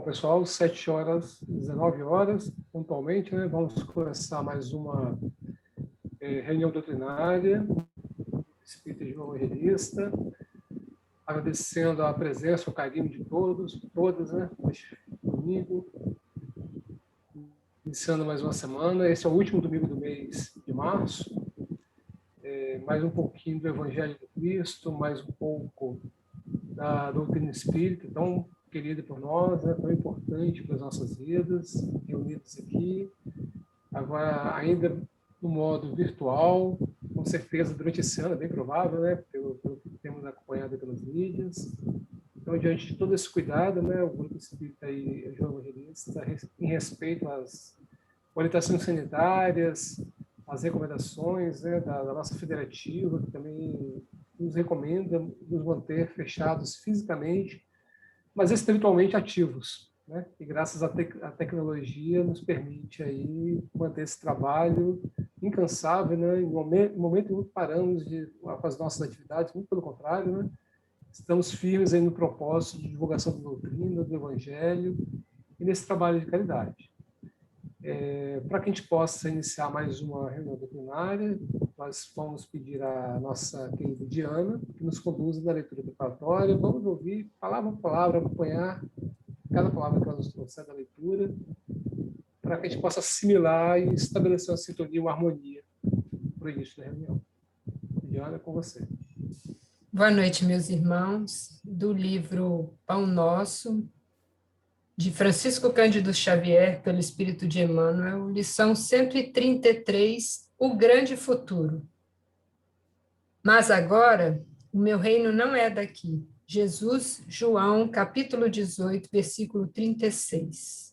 Pessoal, 7 horas, 19 horas, pontualmente, né? Vamos começar mais uma reunião doutrinária, Espírita de Evangelista, agradecendo a presença, o carinho de todos, todas, né? Hoje, domingo, iniciando mais uma semana. Esse é o último domingo do mês de março. Mais um pouquinho do Evangelho de Cristo, mais um pouco da doutrina espírita, tão querida por nós, né, tão importante para as nossas vidas, reunidos aqui, agora ainda no modo virtual, com certeza durante esse ano, é bem provável, né, pelo que temos acompanhado pelas mídias. Então, diante de todo esse cuidado, né, o Grupo Espírita e o Evangelista, em respeito às orientações sanitárias, as recomendações, né, da nossa federativa, que também nos recomenda nos manter fechados fisicamente, mas espiritualmente ativos, né? E graças à tecnologia nos permite aí manter esse trabalho incansável, né? Em momento nenhum paramos com as nossas atividades, muito pelo contrário, né? Estamos firmes aí no propósito de divulgação da doutrina, do Evangelho e nesse trabalho de caridade. Para que a gente possa iniciar mais uma reunião doutrinária, nós vamos pedir à nossa querida Diana que nos conduza na leitura preparatória. Vamos ouvir, palavra por palavra, acompanhar cada palavra que ela nos trouxer da leitura, para que a gente possa assimilar e estabelecer uma sintonia, uma harmonia para o início da reunião. Diana, é com você. Boa noite, meus irmãos. Do livro Pão Nosso, de Francisco Cândido Xavier, pelo Espírito de Emmanuel, lição 133, O Grande Futuro. Mas agora, o meu reino não é daqui. Jesus, João, capítulo 18, versículo 36.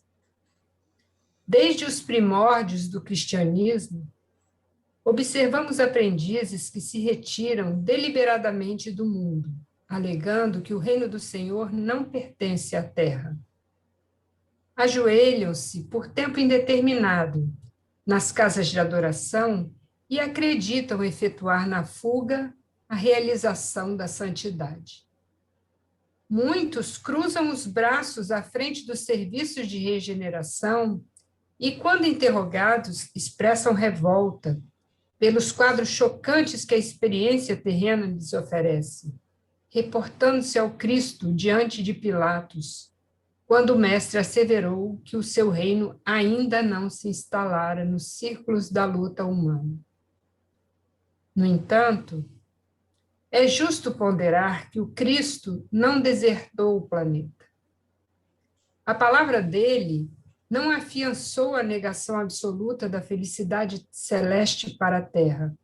Desde os primórdios do cristianismo, observamos aprendizes que se retiram deliberadamente do mundo, alegando que o reino do Senhor não pertence à terra. Ajoelham-se por tempo indeterminado nas casas de adoração e acreditam efetuar na fuga a realização da santidade. Muitos cruzam os braços à frente dos serviços de regeneração e, quando interrogados, expressam revolta pelos quadros chocantes que a experiência terrena lhes oferece, reportando-se ao Cristo diante de Pilatos, quando o mestre asseverou que o seu reino ainda não se instalara nos círculos da luta humana. No entanto, é justo ponderar que o Cristo não desertou o planeta. A palavra dele não afiançou a negação absoluta da felicidade celeste para a Terra,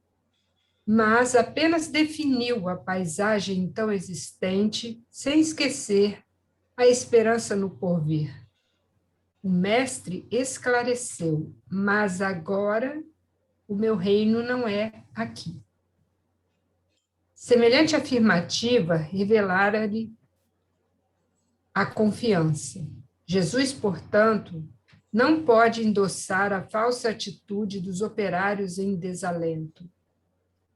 mas apenas definiu a paisagem então existente, sem esquecer a esperança no porvir. O mestre esclareceu, mas agora o meu reino não é aqui. Semelhante afirmativa revelara-lhe a confiança. Jesus, portanto, não pode endossar a falsa atitude dos operários em desalento,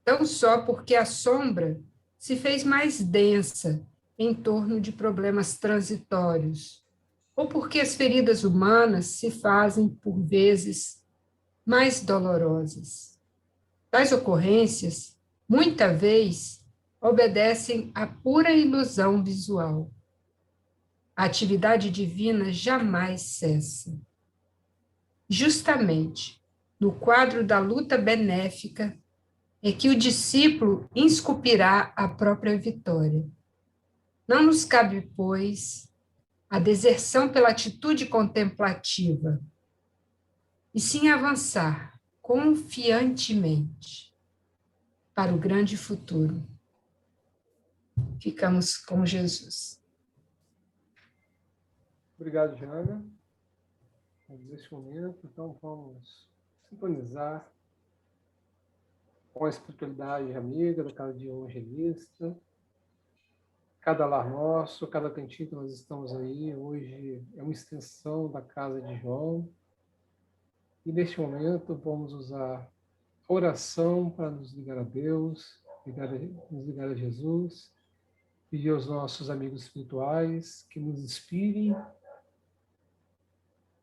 tão só porque a sombra se fez mais densa em torno de problemas transitórios, ou porque as feridas humanas se fazem, por vezes, mais dolorosas. Tais ocorrências, muita vez, obedecem à pura ilusão visual. A atividade divina jamais cessa. Justamente no quadro da luta benéfica é que o discípulo esculpirá a própria vitória. Não nos cabe, pois, a deserção pela atitude contemplativa, e sim avançar confiantemente para o grande futuro. Ficamos com Jesus. Obrigado, Diana. Nesse momento, então, vamos sintonizar com a espiritualidade amiga da casa de Evangelista. Cada lar nosso, cada cantinho que nós estamos aí, hoje é uma extensão da casa de João. E neste momento vamos usar a oração para nos ligar a Deus, nos ligar a Jesus, pedir aos nossos amigos espirituais que nos inspirem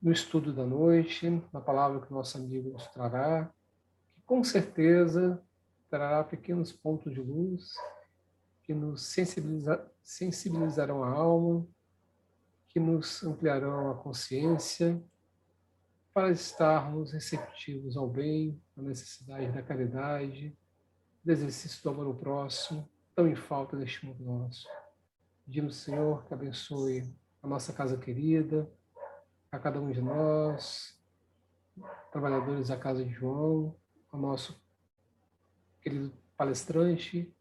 no estudo da noite, na palavra que o nosso amigo nos trará, que com certeza trará pequenos pontos de luz que nos sensibilizarão a alma, que nos ampliarão a consciência, para estarmos receptivos ao bem, à necessidade da caridade, do exercício do amor ao próximo, tão em falta neste mundo nosso. Pedimos, Senhor, que abençoe a nossa casa querida, a cada um de nós, trabalhadores da Casa de João, ao nosso querido palestrante,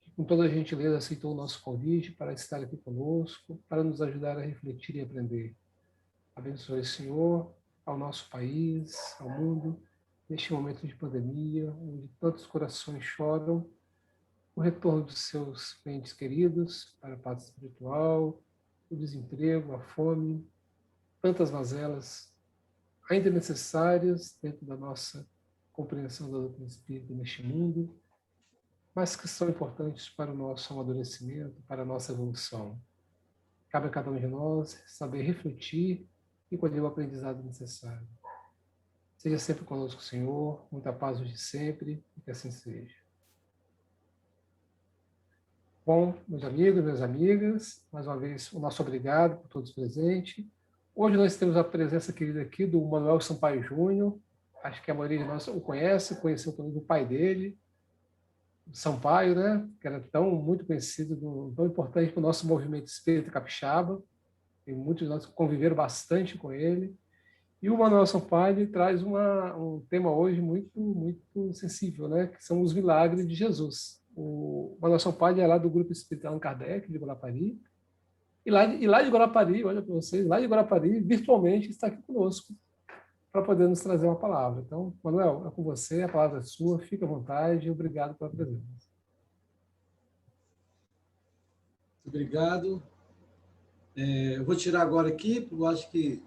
que com toda a gentileza aceitou o nosso convite para estar aqui conosco, para nos ajudar a refletir e aprender. Abençoe, Senhor, ao nosso país, ao mundo, neste momento de pandemia, onde tantos corações choram, o retorno dos seus entes queridos para a paz espiritual, o desemprego, a fome, tantas mazelas ainda necessárias dentro da nossa compreensão da doutrina espírita neste mundo, mas que são importantes para o nosso amadurecimento, para a nossa evolução. Cabe a cada um de nós saber refletir e colher o aprendizado necessário. Seja sempre conosco, Senhor, muita paz hoje e sempre, e que assim seja. Bom, meus amigos, minhas amigas, mais uma vez o nosso obrigado por todos presentes. Hoje nós temos a presença querida aqui do Manuel Sampaio Júnior. Acho que a maioria de nós o conhece, conheceu também do pai dele, Sampaio, né? Que era muito conhecido, tão importante para o nosso movimento espírita capixaba. E muitos de nós conviveram bastante com ele. E o Manuel Sampaio traz um tema hoje muito sensível, né? Que são os milagres de Jesus. O Manuel Sampaio é lá do Grupo Espírita Allan Kardec, de Guarapari. E lá de Guarapari, olha para vocês, lá de Guarapari, virtualmente está aqui conosco para poder nos trazer uma palavra. Então, Manuel, é com você, a palavra é sua, fica à vontade e obrigado pela presença. Obrigado. Eu vou tirar agora aqui, porque eu acho que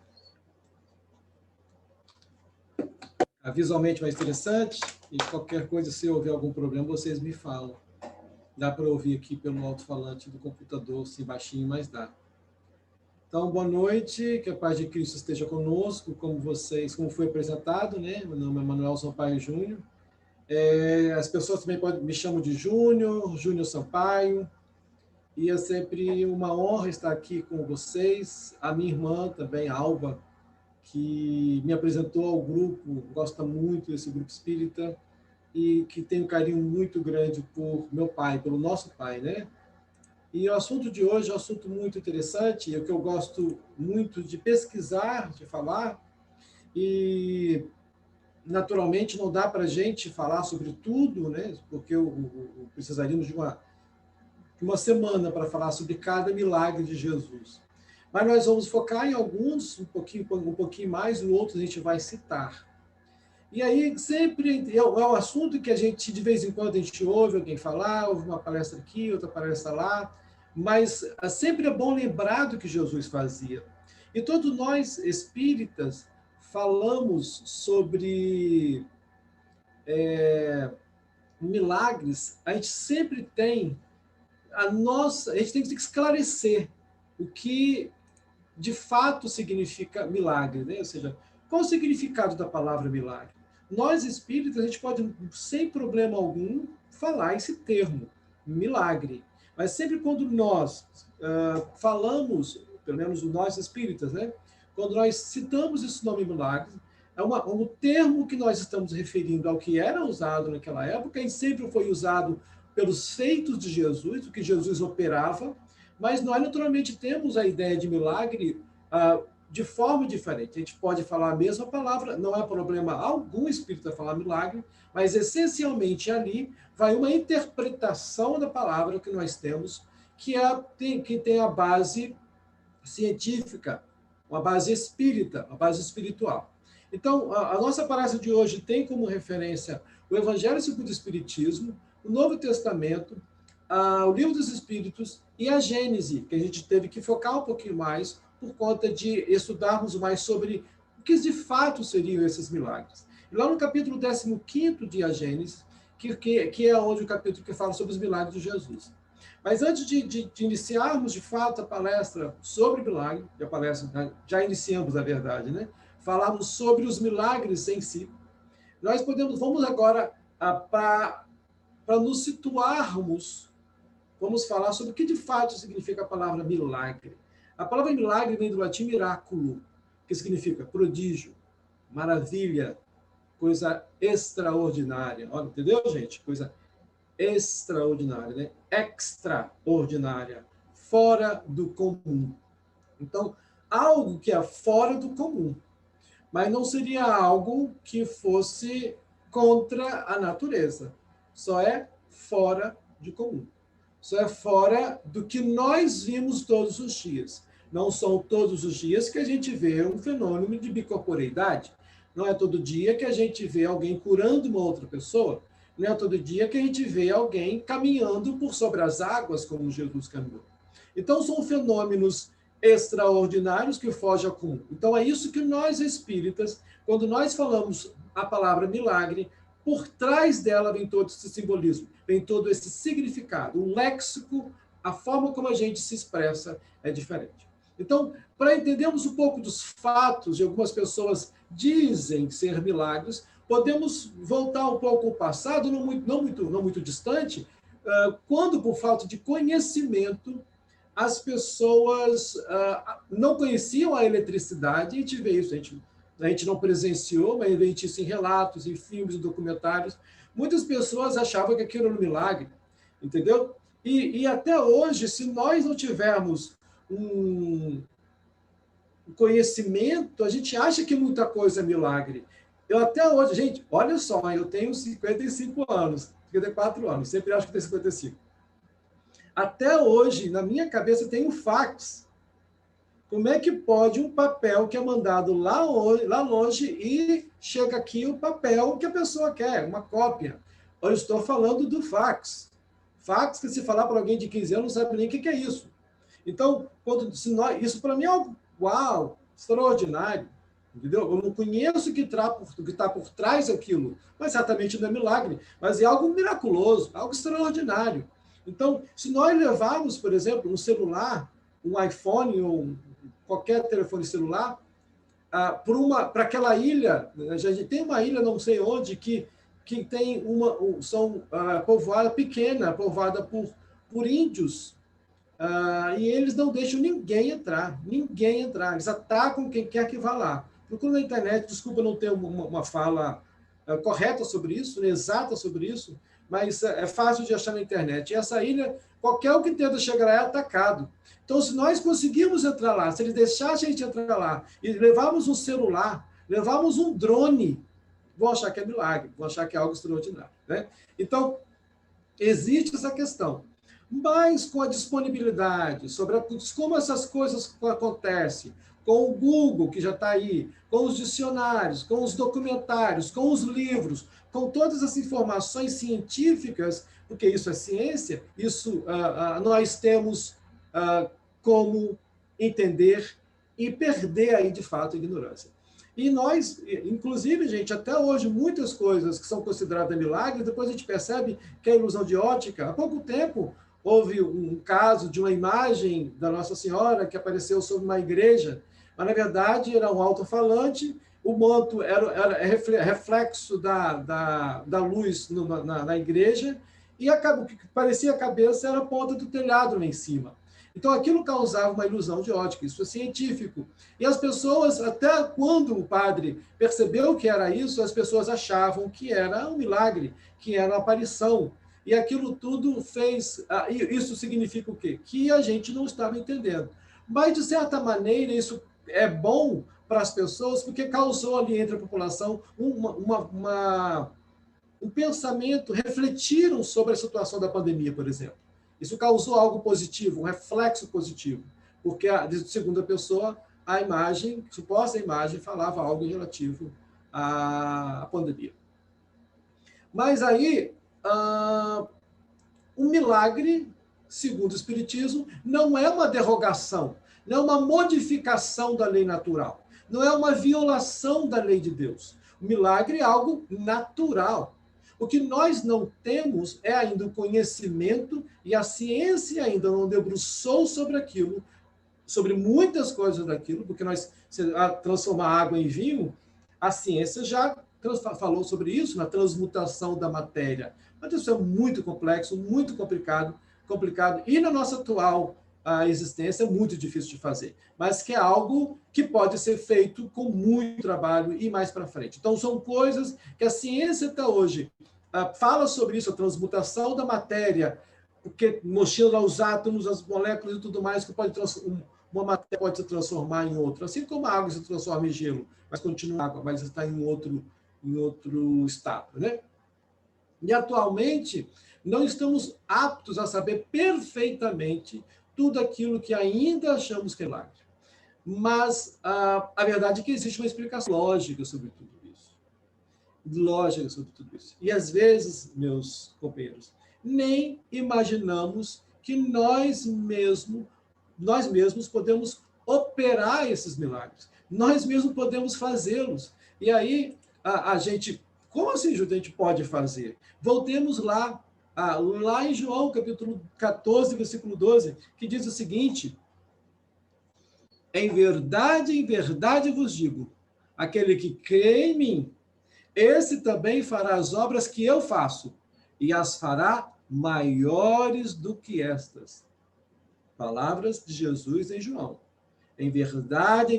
é visualmente mais interessante, e qualquer coisa, se houver algum problema, vocês me falam. Dá para ouvir aqui pelo alto-falante do computador, assim, baixinho, mas dá. Então, boa noite, que a paz de Cristo esteja conosco, como foi apresentado, né? Meu nome é Manuel Sampaio Júnior. As pessoas também me chamam de Júnior Sampaio, e é sempre uma honra estar aqui com vocês. A minha irmã também, Alba, que me apresentou ao grupo, gosta muito desse grupo espírita, e que tem um carinho muito grande por meu pai, pelo nosso pai, né? E o assunto de hoje é um assunto muito interessante, o que eu gosto muito de pesquisar, de falar, e naturalmente não dá para a gente falar sobre tudo, né? Porque precisaríamos de uma semana para falar sobre cada milagre de Jesus. Mas nós vamos focar em alguns, um pouquinho mais, e outros a gente vai citar. E aí sempre é um assunto que a gente, de vez em quando, a gente ouve alguém falar, ouve uma palestra aqui, outra palestra lá, mas sempre é bom lembrar do que Jesus fazia. E todos nós, espíritas, falamos sobre milagres, a gente sempre tem a gente tem que esclarecer o que de fato significa milagre, né? Ou seja, qual o significado da palavra milagre? Nós, espíritas, a gente pode, sem problema algum, falar esse termo, milagre. Mas sempre quando nós falamos, pelo menos nós espíritas, né? Quando nós citamos esse nome milagre, é um termo que nós estamos referindo ao que era usado naquela época e sempre foi usado pelos feitos de Jesus, o que Jesus operava, mas nós naturalmente temos a ideia de milagre de forma diferente. A gente pode falar a mesma palavra, não é problema algum espírita falar milagre, mas essencialmente ali vai uma interpretação da palavra que nós temos, que tem a base científica, uma base espírita, uma base espiritual. Então, a nossa palestra de hoje tem como referência o Evangelho segundo o Espiritismo, o Novo Testamento, o Livro dos Espíritos e a Gênese, que a gente teve que focar um pouquinho mais por conta de estudarmos mais sobre o que de fato seriam esses milagres. E lá no capítulo 15 de A Gênese, que é onde o capítulo que fala sobre os milagres de Jesus. Mas antes de iniciarmos, de fato, a palestra sobre milagre, já iniciamos, na verdade, né? Falarmos sobre os milagres em si. Vamos agora, para nos situarmos, vamos falar sobre o que de fato significa a palavra milagre. A palavra milagre vem do latim miraculo, que significa prodígio, maravilha, coisa extraordinária. Olha, entendeu, gente? Coisa extraordinária, né? Extraordinária, fora do comum. Então, algo que é fora do comum, mas não seria algo que fosse contra a natureza. Só é fora de comum. Só é fora do que nós vimos todos os dias. Não são todos os dias que a gente vê um fenômeno de bicorporeidade. Não é todo dia que a gente vê alguém curando uma outra pessoa. Não é todo dia que a gente vê alguém caminhando por sobre as águas como Jesus caminhou. Então, são fenômenos extraordinários que fogem ao comum. Então, é isso que nós espíritas, quando nós falamos a palavra milagre, por trás dela vem todo esse simbolismo, vem todo esse significado. O léxico, a forma como a gente se expressa é diferente. Então, para entendermos um pouco dos fatos, e algumas pessoas dizem ser milagres, podemos voltar um pouco ao passado, não muito distante, quando, por falta de conhecimento, as pessoas não conheciam a eletricidade, e a gente vê isso, a gente não presenciou, mas a gente isso em relatos, em filmes, em documentários. Muitas pessoas achavam que aquilo era um milagre, entendeu? E até hoje, se nós não tivermos um conhecimento, a gente acha que muita coisa é milagre. Eu até hoje, gente, olha só, eu tenho 55 anos, 54 anos, sempre acho que tenho 55. Até hoje, na minha cabeça, tem um fax. Como é que pode um papel que é mandado lá longe e chega aqui o papel que a pessoa quer, uma cópia? Eu estou falando do fax. Fax, que se falar para alguém de 15 anos, não sabe nem o que é isso. Então, isso para mim é algo, uau, extraordinário. Entendeu? Eu não conheço o que está por trás daquilo, mas certamente não é milagre, mas é algo miraculoso, algo extraordinário. Então, se nós levarmos, por exemplo, um celular, um iPhone ou qualquer telefone celular, para aquela ilha, a gente tem uma ilha, não sei onde, que tem povoada pequena, povoada por índios, e eles não deixam ninguém entrar, eles atacam quem quer que vá lá. Procura na internet, desculpa não ter uma fala correta sobre isso, exata sobre isso, mas é fácil de achar na internet. E essa ilha, qualquer um que tenta chegar lá é atacado. Então, se nós conseguirmos entrar lá, se eles deixassem a gente entrar lá, e levarmos um celular, levarmos um drone, vão achar que é milagre, vão achar que é algo extraordinário, né? Então, existe essa questão. Mas com a disponibilidade sobre como essas coisas acontecem, com o Google, que já está aí, com os dicionários, com os documentários, com os livros, com todas as informações científicas, porque isso é ciência, isso nós temos como entender e perder aí, de fato, a ignorância. E nós, inclusive, gente, até hoje, muitas coisas que são consideradas milagres, depois a gente percebe que é ilusão de ótica. Há pouco tempo, houve um caso de uma imagem da Nossa Senhora que apareceu sobre uma igreja, mas, na verdade, era um alto-falante, o manto era reflexo da luz na igreja, e o que parecia a cabeça era a ponta do telhado lá em cima. Então, aquilo causava uma ilusão de ótica, isso é científico. E as pessoas, até quando o padre percebeu que era isso, as pessoas achavam que era um milagre, que era uma aparição. E aquilo tudo fez... Isso significa o quê? Que a gente não estava entendendo. Mas, de certa maneira, isso é bom para as pessoas, porque causou ali entre a população um pensamento, refletiram sobre a situação da pandemia, por exemplo. Isso causou algo positivo, um reflexo positivo, porque, de segunda pessoa, a suposta imagem, falava algo relativo à pandemia. Mas aí, um milagre, segundo o Espiritismo, não é uma derrogação, não é uma modificação da lei natural, não é uma violação da lei de Deus. O milagre é algo natural. O que nós não temos é ainda o conhecimento, e a ciência ainda não debruçou sobre aquilo, sobre muitas coisas daquilo, porque nós transformar água em vinho, a ciência já falou sobre isso, na transmutação da matéria. Mas isso é muito complexo, muito complicado, e na nossa atual existência é muito difícil de fazer, mas que é algo que pode ser feito com muito trabalho e mais para frente. Então, são coisas que a ciência até hoje fala sobre isso, a transmutação da matéria, porque mostrando lá os átomos, as moléculas e tudo mais, que pode uma matéria pode se transformar em outra, assim como a água se transforma em gelo, mas continua água, mas está em outro estado, né? E atualmente não estamos aptos a saber perfeitamente tudo aquilo que ainda achamos que é milagre. Mas a verdade é que existe uma explicação lógica sobre tudo isso. Lógica sobre tudo isso. E às vezes, meus companheiros, nem imaginamos que nós mesmos podemos operar esses milagres. Nós mesmos podemos fazê-los. E aí a gente, como assim a gente pode fazer? Voltemos lá em João, capítulo 14, versículo 12, que diz o seguinte: em verdade vos digo, aquele que crê em mim, esse também fará as obras que eu faço, e as fará maiores do que estas. Palavras de Jesus em João. Em verdade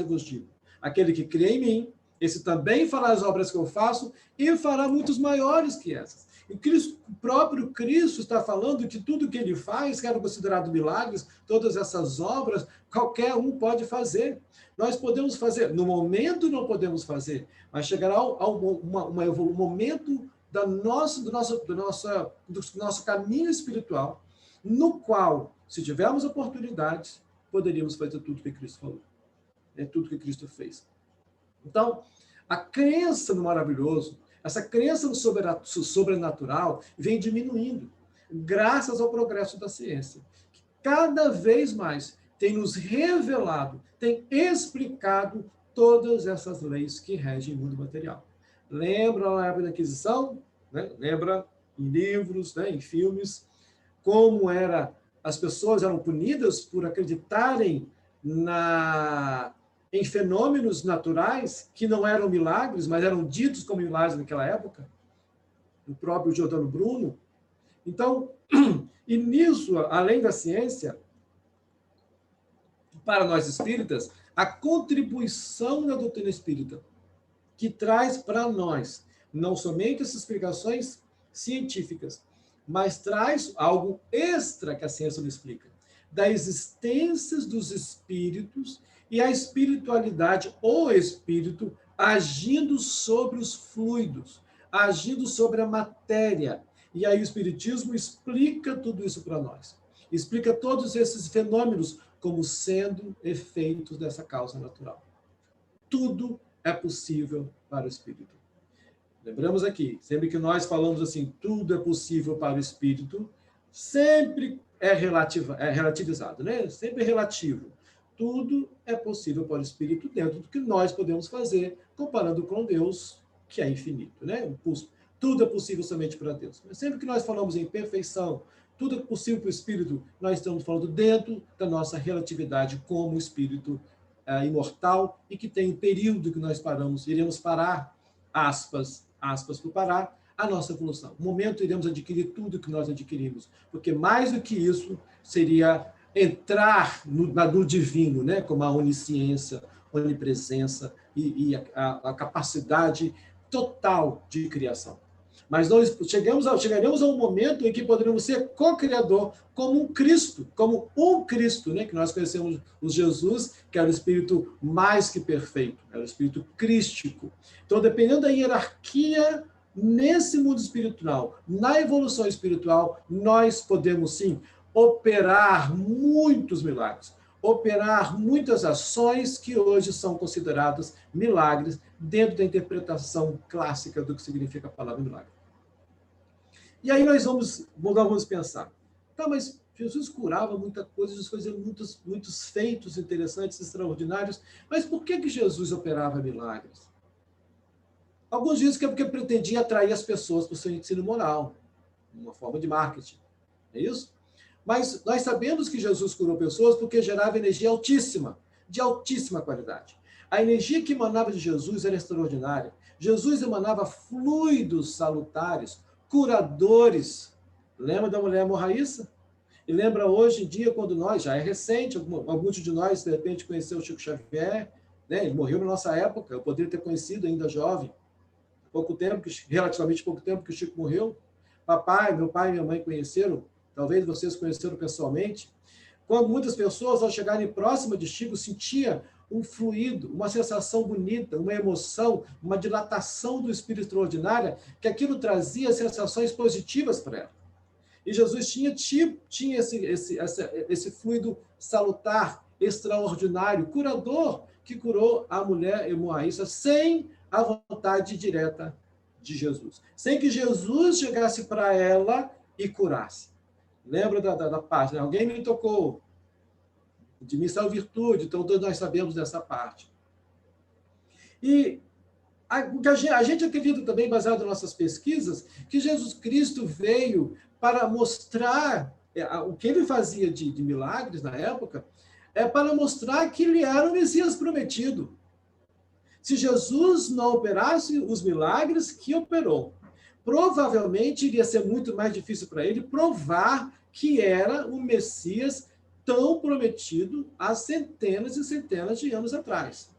vos digo, aquele que crê em mim, esse também fará as obras que eu faço e fará muitos maiores que essas. E o próprio Cristo está falando que tudo que ele faz, que era considerado milagres, todas essas obras, qualquer um pode fazer. Nós podemos fazer, no momento não podemos fazer, mas chegará um momento do nosso caminho espiritual, no qual, se tivermos oportunidades, poderíamos fazer tudo que Cristo falou. É tudo que Cristo fez. Então, a crença no maravilhoso, essa crença no sobrenatural vem diminuindo, graças ao progresso da ciência, que cada vez mais tem nos revelado, tem explicado todas essas leis que regem o mundo material. Lembra na época da Inquisição? Né? Lembra em livros, né? Em filmes, como as pessoas eram punidas por acreditarem em fenômenos naturais que não eram milagres, mas eram ditos como milagres naquela época, o próprio Giordano Bruno. Então, e nisso, além da ciência, para nós espíritas, a contribuição da doutrina espírita, que traz para nós não somente essas explicações científicas, mas traz algo extra que a ciência não explica, da existência dos espíritos e a espiritualidade, o espírito, agindo sobre os fluidos, agindo sobre a matéria. E aí o espiritismo explica tudo isso para nós. Explica todos esses fenômenos como sendo efeitos dessa causa natural. Tudo é possível para o espírito. Lembramos aqui, sempre que nós falamos assim, tudo é possível para o espírito, sempre é relativizado, né? Sempre é relativo. Tudo é possível para o espírito dentro do que nós podemos fazer, comparando com Deus, que é infinito, né? Tudo é possível somente para Deus. Mas sempre que nós falamos em perfeição, tudo é possível para o espírito, nós estamos falando dentro da nossa relatividade como espírito imortal e que tem um período que nós iremos parar, aspas por parar, a nossa evolução. No momento, iremos adquirir tudo que nós adquirimos, porque mais do que isso seria entrar no divino, né? Como a onisciência, onipresença e a capacidade total de criação. Mas nós chegaremos a um momento em que poderemos ser co-criador como um Cristo, né? Que nós conhecemos o Jesus, que era o Espírito mais que perfeito, era o Espírito crístico. Então, dependendo da hierarquia nesse mundo espiritual, na evolução espiritual, nós podemos, sim, operar muitos milagres, operar muitas ações que hoje são consideradas milagres dentro da interpretação clássica do que significa a palavra milagre. E aí nós vamos pensar, tá, mas Jesus curava muita coisa, Jesus fazia muitos feitos interessantes, extraordinários, mas por que Jesus operava milagres? Alguns dizem que é porque pretendia atrair as pessoas para o seu ensino moral, uma forma de marketing. É isso? Mas nós sabemos que Jesus curou pessoas porque gerava energia altíssima, de altíssima qualidade. A energia que emanava de Jesus era extraordinária. Jesus emanava fluidos salutares, curadores. Lembra da mulher hemorraíça? E lembra hoje em dia, quando nós, já é recente, alguns de nós, de repente, conheceu o Chico Xavier, né? Ele morreu na nossa época, eu poderia ter conhecido ainda jovem, pouco tempo, relativamente pouco tempo que o Chico morreu. Meu pai e minha mãe conheceram, talvez vocês conheceram pessoalmente. Quando muitas pessoas, ao chegarem próximas de Chico, sentiam um fluido, uma sensação bonita, uma emoção, uma dilatação do espírito extraordinária, que aquilo trazia sensações positivas para ela. E Jesus tinha esse fluido salutar, extraordinário, curador, que curou a mulher hemorraíça sem a vontade direta de Jesus. Sem que Jesus chegasse para ela e curasse. Lembra da parte, né? Alguém me tocou, de mim saiu virtude, então todos nós sabemos dessa parte. E a gente acredita também, baseado nas nossas pesquisas, que Jesus Cristo veio para mostrar o que ele fazia de milagres na época, para mostrar que ele era o Messias prometido. Se Jesus não operasse os milagres que operou, provavelmente iria ser muito mais difícil para ele provar que era o Messias tão prometido há centenas e centenas de anos atrás,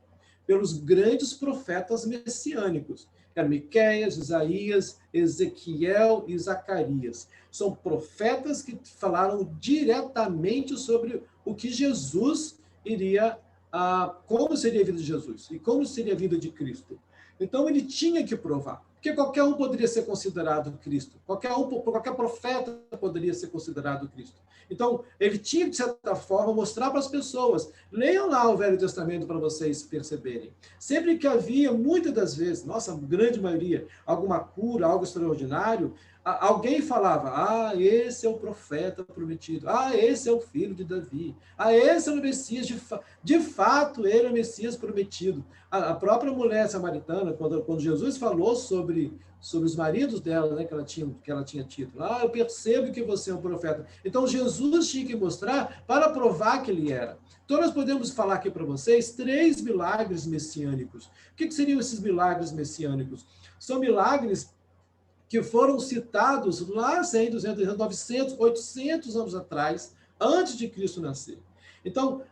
pelos grandes profetas messiânicos. Eram Miqueias, Isaías, Ezequiel e Zacarias. São profetas que falaram diretamente sobre o que Jesus iria, como seria a vida de Jesus e como seria a vida de Cristo. Então, ele tinha que provar, porque qualquer um poderia ser considerado Cristo, qualquer profeta poderia ser considerado Cristo. Então, ele tinha, de certa forma, mostrar para as pessoas. Leiam lá o Velho Testamento para vocês perceberem. Sempre que havia, muitas das vezes, nossa, grande maioria, alguma cura, algo extraordinário, alguém falava, esse é o profeta prometido, esse é o filho de Davi, esse é o Messias, de fato, ele é o Messias prometido. A própria mulher samaritana, quando Jesus falou sobre os maridos dela, né, que ela tinha tido, eu percebo que você é um profeta. Então, Jesus tinha que mostrar para provar que ele era. Então, nós podemos falar aqui para vocês 3 milagres messiânicos. O que seriam esses milagres messiânicos? São milagres que foram citados lá 100, 200, 900, 800 anos atrás, antes de Cristo nascer. Então,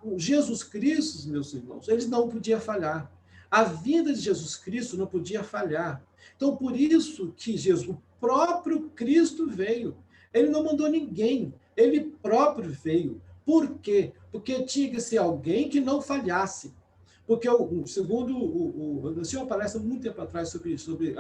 o Jesus Cristo, meus irmãos, ele não podia falhar. A vida de Jesus Cristo não podia falhar. Então, por isso que o próprio Cristo veio. Ele não mandou ninguém, ele próprio veio. Por quê? Porque tinha que ser alguém que não falhasse. Porque, segundo o senhor palestra muito tempo atrás sobre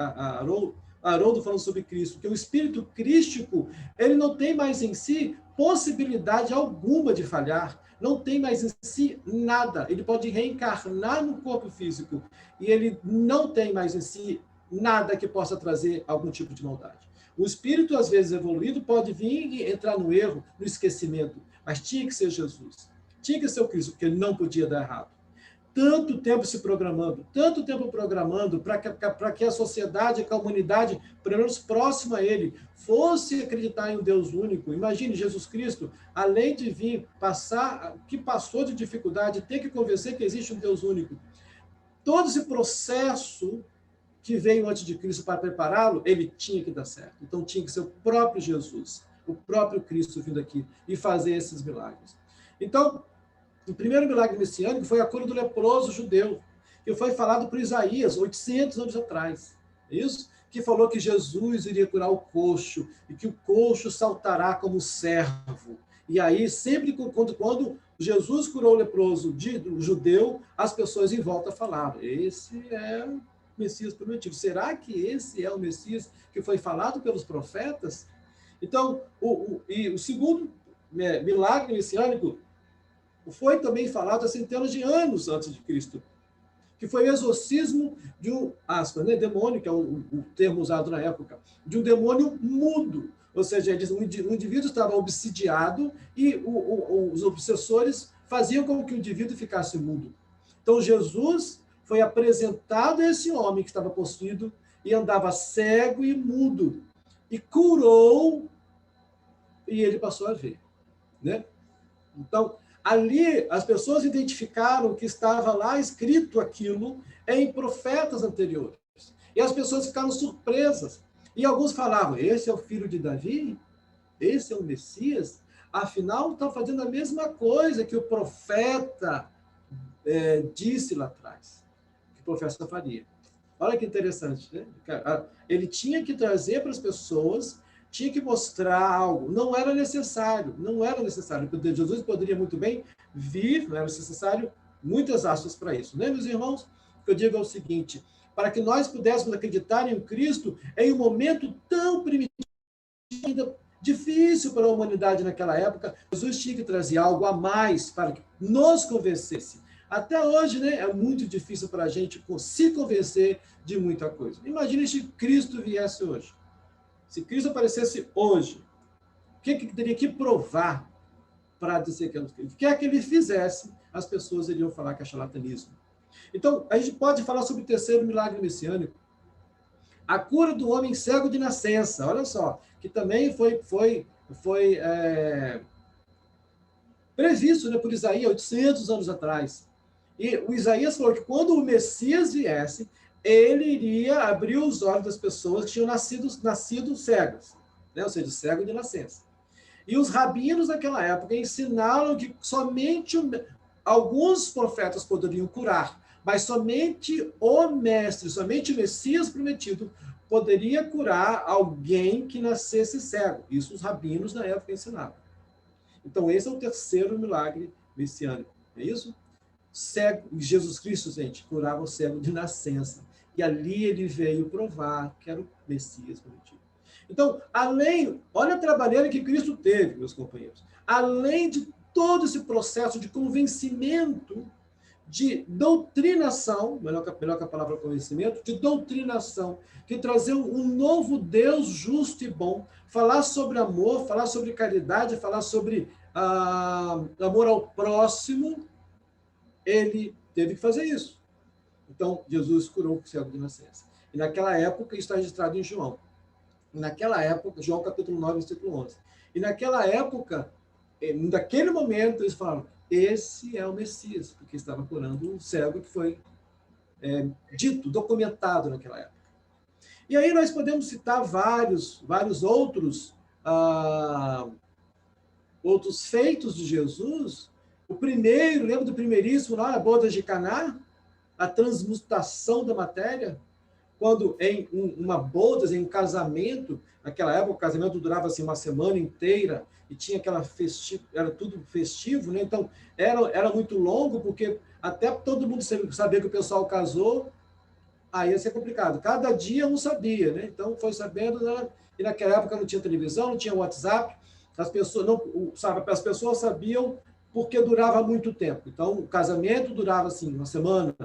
Haroldo falando sobre Cristo, que o espírito crístico, ele não tem mais em si possibilidade alguma de falhar, não tem mais em si nada. Ele pode reencarnar no corpo físico e ele não tem mais em si nada que possa trazer algum tipo de maldade. O espírito, às vezes evoluído, pode vir e entrar no erro, no esquecimento, mas tinha que ser Jesus, tinha que ser o Cristo, porque ele não podia dar errado. Tanto tempo programando para que a sociedade, que a humanidade, pelo menos próxima a ele, fosse acreditar em um Deus único. Imagine Jesus Cristo, além de vir passar, que passou de dificuldade, ter que convencer que existe um Deus único. Todo esse processo que veio antes de Cristo para prepará-lo, ele tinha que dar certo. Então tinha que ser o próprio Jesus, o próprio Cristo vindo aqui e fazer esses milagres. Então, o primeiro milagre messiânico foi a cura do leproso judeu, que foi falado por Isaías 800 anos atrás. É isso? Que falou que Jesus iria curar o coxo e que o coxo saltará como servo. E aí, sempre quando Jesus curou o leproso judeu, as pessoas em volta falavam, esse é o Messias prometido. Será que esse é o Messias que foi falado pelos profetas? Então, o segundo milagre messiânico foi também falado há centenas de anos antes de Cristo, que foi o exorcismo de um, demônio, que é o termo usado na época, de um demônio mudo. Ou seja, o indivíduo estava obsidiado e os obsessores faziam com que o indivíduo ficasse mudo. Então, Jesus foi apresentado a esse homem que estava possuído e andava cego e mudo, e curou, e ele passou a ver, né? Então, ali as pessoas identificaram que estava lá escrito aquilo em profetas anteriores. E as pessoas ficaram surpresas. E alguns falavam, esse é o filho de Davi? Esse é o Messias? Afinal, está fazendo a mesma coisa que o profeta disse lá atrás, que o profeta faria. Olha que interessante, né? Ele tinha que trazer para as pessoas, tinha que mostrar algo. Não era necessário. Jesus poderia muito bem vir, não era necessário muitas aspas para isso. Né, meus irmãos? O que eu digo é o seguinte, para que nós pudéssemos acreditar em Cristo em um momento tão primitivo, ainda difícil para a humanidade naquela época, Jesus tinha que trazer algo a mais para que nos convencesse. Até hoje, né, é muito difícil para a gente se convencer de muita coisa. Imagine se Cristo viesse hoje. Se Cristo aparecesse hoje, o que teria que provar para dizer que é Cristo? O que é que ele fizesse, as pessoas iriam falar que é charlatanismo. Então, a gente pode falar sobre o terceiro milagre messiânico, a cura do homem cego de nascença, olha só, que também foi previsto, né, por Isaías 800 anos atrás. E o Isaías falou que quando o Messias viesse, ele iria abrir os olhos das pessoas que tinham nascido cegas, né, ou seja, cego de nascença. E os rabinos naquela época ensinaram que somente alguns profetas poderiam curar, mas somente o mestre, somente o Messias prometido poderia curar alguém que nascesse cego. Isso os rabinos na época ensinavam. Então, esse é o terceiro milagre messiânico, é isso? Cego, Jesus Cristo, gente, curava o cego de nascença. E ali ele veio provar que era o Messias prometido. Então, olha a trabalheira que Cristo teve, meus companheiros. Além de todo esse processo de convencimento, de doutrinação, melhor que a palavra convencimento, de doutrinação, que trazer um novo Deus justo e bom, falar sobre amor, falar sobre caridade, falar sobre amor ao próximo, ele teve que fazer isso. Então, Jesus curou o cego de nascença. E naquela época, isso está registrado em João. Naquela época, João capítulo 9, versículo 11. E naquela época, naquele momento, eles falaram, esse é o Messias, porque estava curando um cego que foi dito, documentado naquela época. E aí nós podemos citar vários outros feitos de Jesus. O primeiro, lembra do primeiríssimo lá, a boda de Caná? A transmutação da matéria? Quando em uma boda, em um casamento, naquela época o casamento durava assim, uma semana inteira, e tinha aquela era tudo festivo, né? Então era muito longo, porque até todo mundo sabia que o pessoal casou, aí ia ser complicado. Cada dia um sabia, né? Então foi sabendo, né? E naquela época não tinha televisão, não tinha WhatsApp, as pessoas sabiam porque durava muito tempo. Então o casamento durava assim, uma semana,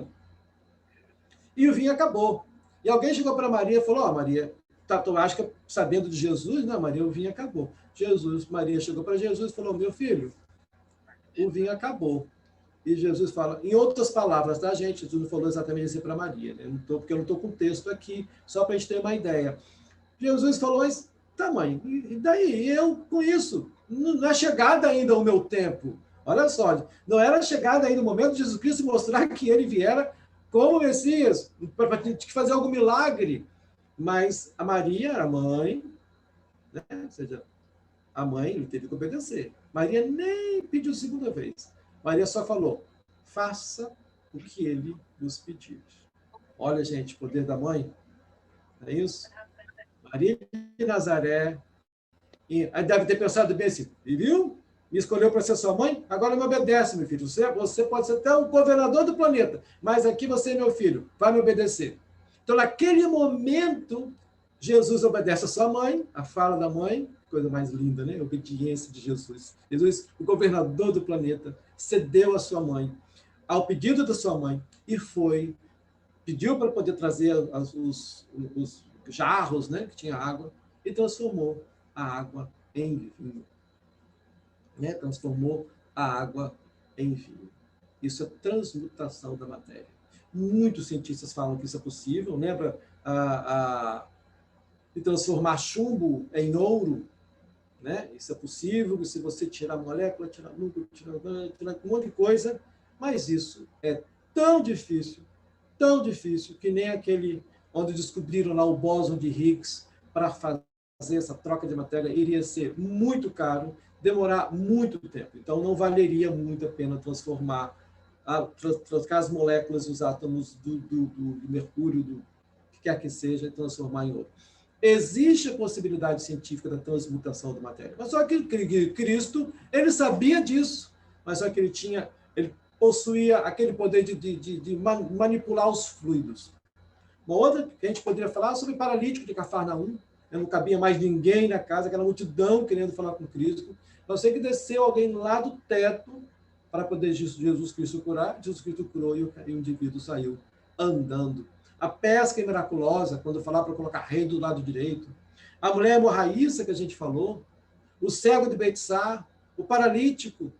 e o vinho acabou. E alguém chegou para Maria e falou, Maria, tu acha que sabendo de Jesus? Não, Maria, o vinho acabou. Maria chegou para Jesus e falou, meu filho, o vinho acabou. E Jesus fala, em outras palavras, tá, gente? Jesus não falou exatamente assim para Maria, né? Porque eu não estou com o texto aqui, só para a gente ter uma ideia. Jesus falou, mas, tá, mãe, e daí? E eu com isso? Não é chegada ainda o meu tempo. Olha só, não era chegada ainda o momento de Jesus Cristo mostrar que ele viera como Messias, para fazer algum milagre. Mas a Maria era mãe, né? Ou seja, a mãe ele teve que obedecer. Maria nem pediu segunda vez. Maria só falou, faça o que ele nos pediu. Olha, gente, o poder da mãe, é isso? Maria de Nazaré, aí deve ter pensado bem assim, viu? Me escolheu para ser sua mãe, agora me obedece, meu filho. Você pode ser até o governador do planeta, mas aqui você é meu filho, vai me obedecer. Então, naquele momento, Jesus obedece a sua mãe, a fala da mãe, coisa mais linda, né? A obediência de Jesus. Jesus, o governador do planeta, cedeu a sua mãe, ao pedido da sua mãe, e pediu para poder trazer os jarros, né, que tinha água, e transformou a água em vinho. Né? Transformou a água em vinho. Isso é transmutação da matéria. Muitos cientistas falam que isso é possível. Lembra de transformar chumbo em ouro? Né? Isso é possível, se você tirar molécula, tirar núcleo, tirar um monte de coisa, mas isso é tão difícil, que nem aquele onde descobriram lá o bóson de Higgs para fazer essa troca de matéria, iria ser muito caro, demorar muito tempo. Então, não valeria muito a pena trocar as moléculas e os átomos do mercúrio, do que quer que seja, e transformar em ouro. Existe a possibilidade científica da transmutação da matéria. Mas só que Cristo, ele sabia disso, mas só que ele possuía aquele poder de manipular os fluidos. Uma outra que a gente poderia falar sobre o paralítico de Cafarnaum. Não cabia mais ninguém na casa, aquela multidão querendo falar com Cristo. Eu sei que desceu alguém lá do teto para poder Jesus Cristo curar. Jesus Cristo curou e o indivíduo saiu andando. A pesca miraculosa, quando falar para colocar rei do lado direito. A mulher hemorraíça que a gente falou. O cego de Betsá. O paralítico.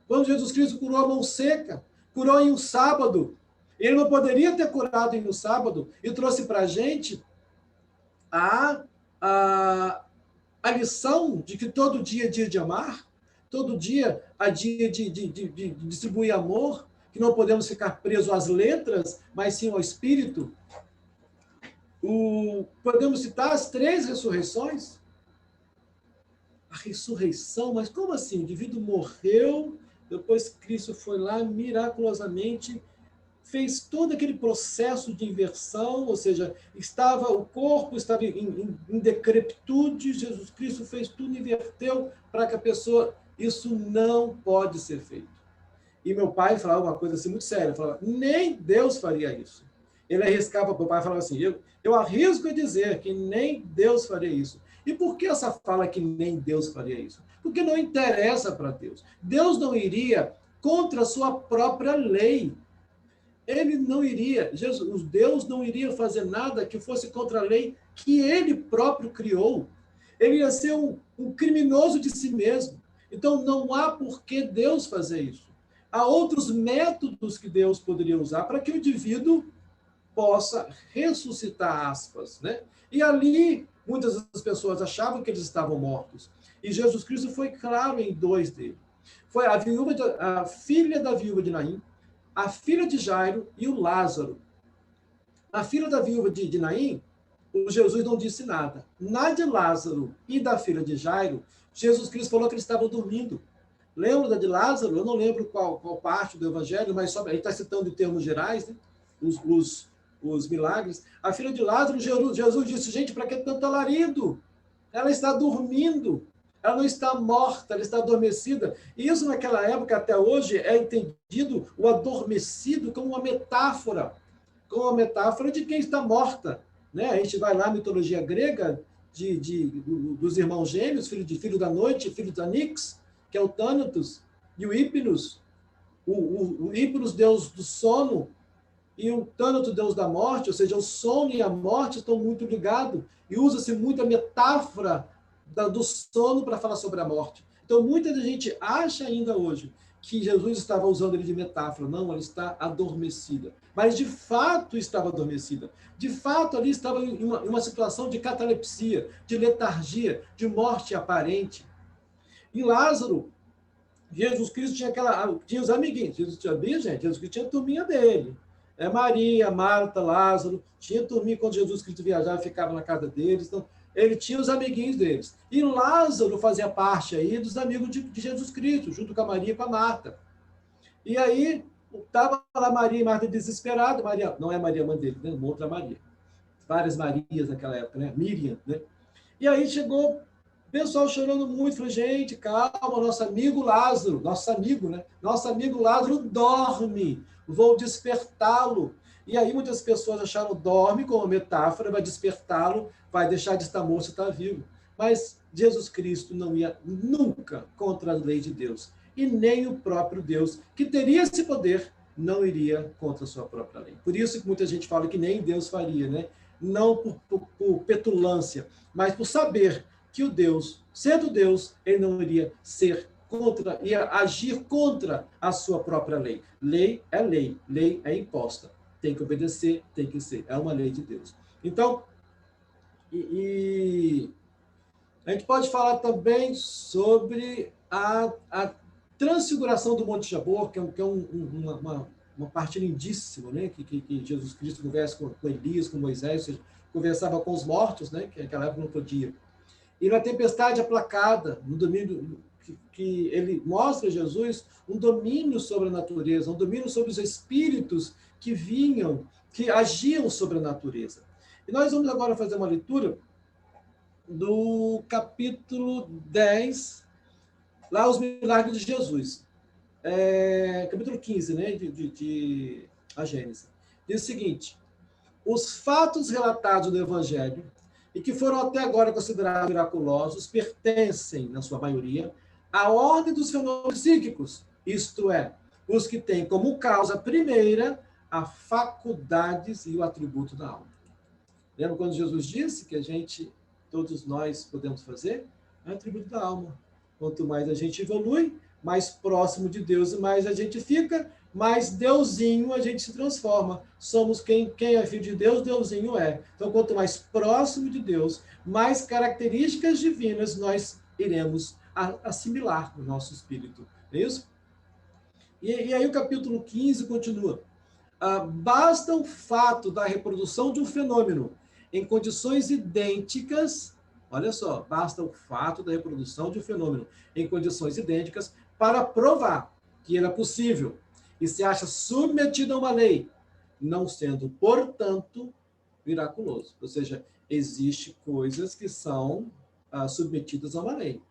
Quando Jesus Cristo curou a mão seca, curou em um sábado. Ele não poderia ter curado em um sábado e trouxe para a gente a lição de que todo dia é dia de amar, todo dia é dia de distribuir amor, que não podemos ficar presos às letras, mas sim ao espírito. Podemos citar as 3 ressurreições. A ressurreição, mas como assim? O indivíduo morreu, depois Cristo foi lá miraculosamente, fez todo aquele processo de inversão, ou seja, o corpo estava em decrepitude, Jesus Cristo fez tudo, inverteu para que a pessoa... Isso não pode ser feito. E meu pai falava uma coisa assim muito séria, falava, nem Deus faria isso. Ele arriscava, meu pai falava assim, eu arrisco em dizer que nem Deus faria isso. E por que essa fala que nem Deus faria isso? Porque não interessa para Deus. Deus não iria contra a sua própria lei. Ele não iria, Deus não iria fazer nada que fosse contra a lei que ele próprio criou. Ele ia ser um criminoso de si mesmo. Então, não há por que Deus fazer isso. Há outros métodos que Deus poderia usar para que o indivíduo possa ressuscitar, aspas, né? E ali, muitas das pessoas achavam que eles estavam mortos. E Jesus Cristo foi claro em 2 deles. Foi a filha da viúva de Naim, a filha de Jairo e o Lázaro. A filha da viúva de Naim, o Jesus não disse nada. Na de Lázaro e da filha de Jairo, Jesus Cristo falou que eles estavam dormindo. Lembra da de Lázaro? Eu não lembro qual parte do evangelho, mas só, a gente está citando em termos gerais, né? Os milagres. A filha de Lázaro, Jesus disse, gente, para que tanto alarido? Ela está dormindo. Ela não está morta, ela está adormecida. E isso, naquela época, até hoje, é entendido o adormecido como uma metáfora de quem está morta. Né? A gente vai lá na mitologia grega dos irmãos gêmeos, filho da noite, filho da Nix, que é o Thanatos, e o Hipnos. O Hipnos, deus do sono, e o Thanatos, deus da morte, ou seja, o sono e a morte estão muito ligados. E usa-se muito a metáfora do sono para falar sobre a morte. Então, muita gente acha ainda hoje que Jesus estava usando ele de metáfora. Não, ela está adormecida. Mas, de fato, estava adormecida. De fato, ali estava em uma situação de catalepsia, de letargia, de morte aparente. E Lázaro, Jesus Cristo tinha os amiguinhos. Jesus Cristo tinha a turminha dele. Maria, Marta, Lázaro, tinha turminha quando Jesus Cristo viajava, ficava na casa deles. Então, ele tinha os amiguinhos deles. E Lázaro fazia parte aí dos amigos de Jesus Cristo, junto com a Maria e com a Marta. E aí, estava lá Maria e Marta desesperadas. Maria, não é Maria, mãe dele, né? Uma outra Maria. Várias Marias naquela época, né? Miriam, né? E aí chegou o pessoal chorando muito. Falei, gente, calma, nosso amigo Lázaro, nosso amigo Lázaro dorme. Vou despertá-lo. E aí muitas pessoas acharam dorme como metáfora, vai despertá-lo, vai deixar de estar morto e estar vivo. Mas Jesus Cristo não ia nunca contra a lei de Deus. E nem o próprio Deus, que teria esse poder, não iria contra a sua própria lei. Por isso que muita gente fala que nem Deus faria, né? Não por petulância, mas por saber que o Deus, sendo Deus, ele não iria ia agir contra a sua própria lei. Lei é imposta. tem que obedecer, tem que ser. É uma lei de Deus. Então, a gente pode falar também sobre a transfiguração do Monte Tabor, que é uma parte lindíssima, né? Que Jesus Cristo conversa com Elias, com Moisés, ou seja, conversava com os mortos, né? Que naquela época não podia. E na tempestade aplacada, no domínio que ele mostra a Jesus um domínio sobre a natureza, um domínio sobre os espíritos que vinham, que agiam sobre a natureza. E nós vamos agora fazer uma leitura do capítulo 10, lá os milagres de Jesus. Capítulo 15, né, de a Gênesis. Diz o seguinte: os fatos relatados no Evangelho, e que foram até agora considerados miraculosos, pertencem, na sua maioria, à ordem dos fenômenos psíquicos, isto é, os que têm como causa primeira a faculdades e o atributo da alma. Lembra quando Jesus disse que todos nós podemos fazer? É o atributo da alma. Quanto mais a gente evolui, mais próximo de Deus e mais a gente fica, mais Deusinho a gente se transforma. Somos quem é filho de Deus, Deusinho é. Então, quanto mais próximo de Deus, mais características divinas nós iremos assimilar no nosso espírito. É isso? E aí o capítulo 15 continua. Basta o fato da reprodução de um fenômeno em condições idênticas, olha só, basta o fato da reprodução de um fenômeno em condições idênticas para provar que ele é possível e se acha submetido a uma lei, não sendo, portanto, miraculoso. Ou seja, existem coisas que são submetidas a uma lei.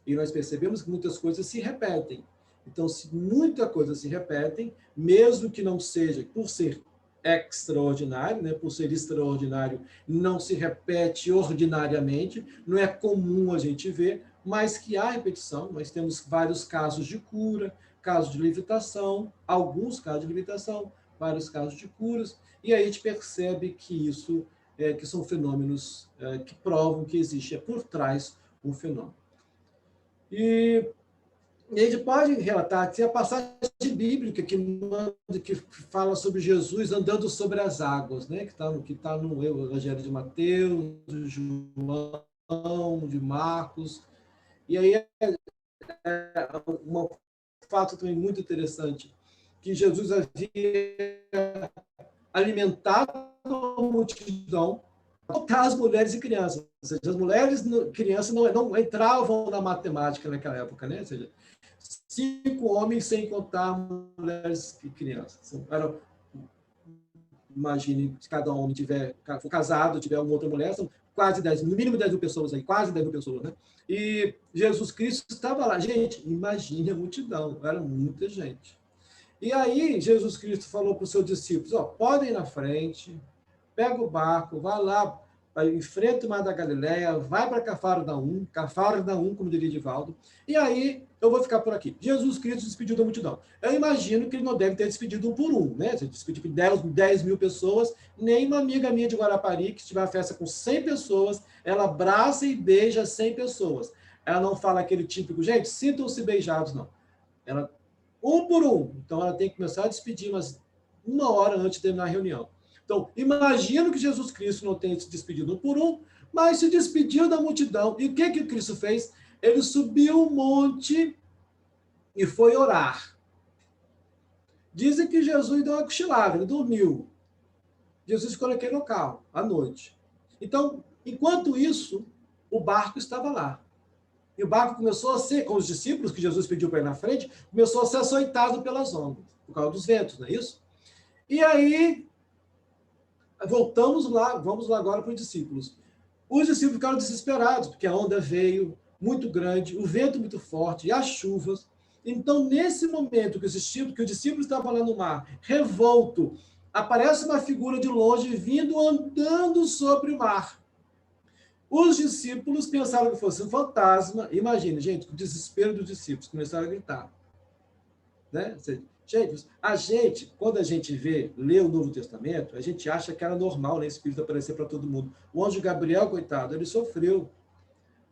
E nós percebemos que muitas coisas se repetem. Então, se muita coisa se repete, mesmo que não seja por ser extraordinário, né? Por ser extraordinário, não se repete ordinariamente, não é comum a gente ver, mas que há repetição. Nós temos vários casos de cura, casos de levitação, alguns casos de levitação, vários casos de curas, e aí a gente percebe que isso que são fenômenos que provam que existe por trás um fenômeno. E a gente pode relatar que a passagem bíblica que fala sobre Jesus andando sobre as águas, né? que está no Evangelho de Mateus, de João, de Marcos. E aí um fato também muito interessante, que Jesus havia alimentado a multidão, as mulheres e crianças. Ou seja, as mulheres e crianças não entravam na matemática naquela época, né? Ou seja, 5 homens sem contar mulheres e crianças. Imagine, se cada homem for casado, tiver uma outra mulher, são quase 10, no mínimo 10 mil pessoas aí, quase 10 mil pessoas, né? E Jesus Cristo estava lá. Gente, imagine a multidão, era muita gente. E aí, Jesus Cristo falou para os seus discípulos, podem ir na frente, pega o barco, vai lá, enfrenta o Mar da Galileia, vai para Cafarnaum, como diria Divaldo, e aí eu vou ficar por aqui. Jesus Cristo despediu da multidão. Eu imagino que ele não deve ter despedido um por um, né? Se despediu 10 mil pessoas, nem uma amiga minha de Guarapari, que tiver uma festa com 100 pessoas, ela abraça e beija 100 pessoas. Ela não fala aquele típico, gente, sintam-se beijados, não. Ela, um por um. Então, ela tem que começar a despedir umas 1 hora antes de terminar a reunião. Então, imagino que Jesus Cristo não tenha se despedido um por um, mas se despediu da multidão. E o que Cristo fez? Ele subiu o monte e foi orar. Dizem que Jesus deu uma cochilada, ele dormiu. Jesus ficou naquele local, à noite. Então, enquanto isso, o barco estava lá. E o barco começou a ser, com os discípulos, que Jesus pediu para ir na frente, começou a ser açoitado pelas ondas, por causa dos ventos, não é isso? E aí, vamos lá agora para os discípulos. Os discípulos ficaram desesperados, porque a onda veio muito grande, o vento muito forte, e as chuvas. Então, nesse momento que o discípulo estava lá no mar, revolto, aparece uma figura de longe vindo andando sobre o mar. Os discípulos pensaram que fosse um fantasma. Imagine, gente, o desespero dos discípulos. Começaram a gritar. Né? Gente, quando a gente lê o Novo Testamento, a gente acha que era normal, né, Espírito aparecer para todo mundo. O anjo Gabriel, coitado, ele sofreu.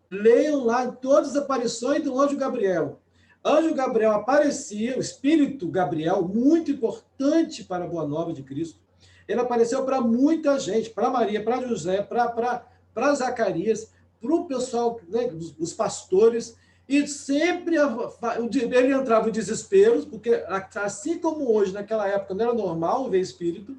Leiam lá todas as aparições do anjo Gabriel. Anjo Gabriel aparecia, o Espírito Gabriel, muito importante para a Boa Nova de Cristo. Ele apareceu para muita gente, para Maria, para José, para Zacarias, para o pessoal, né, os pastores, e sempre ele entrava em desespero, porque assim como hoje, naquela época, não era normal ver espírito,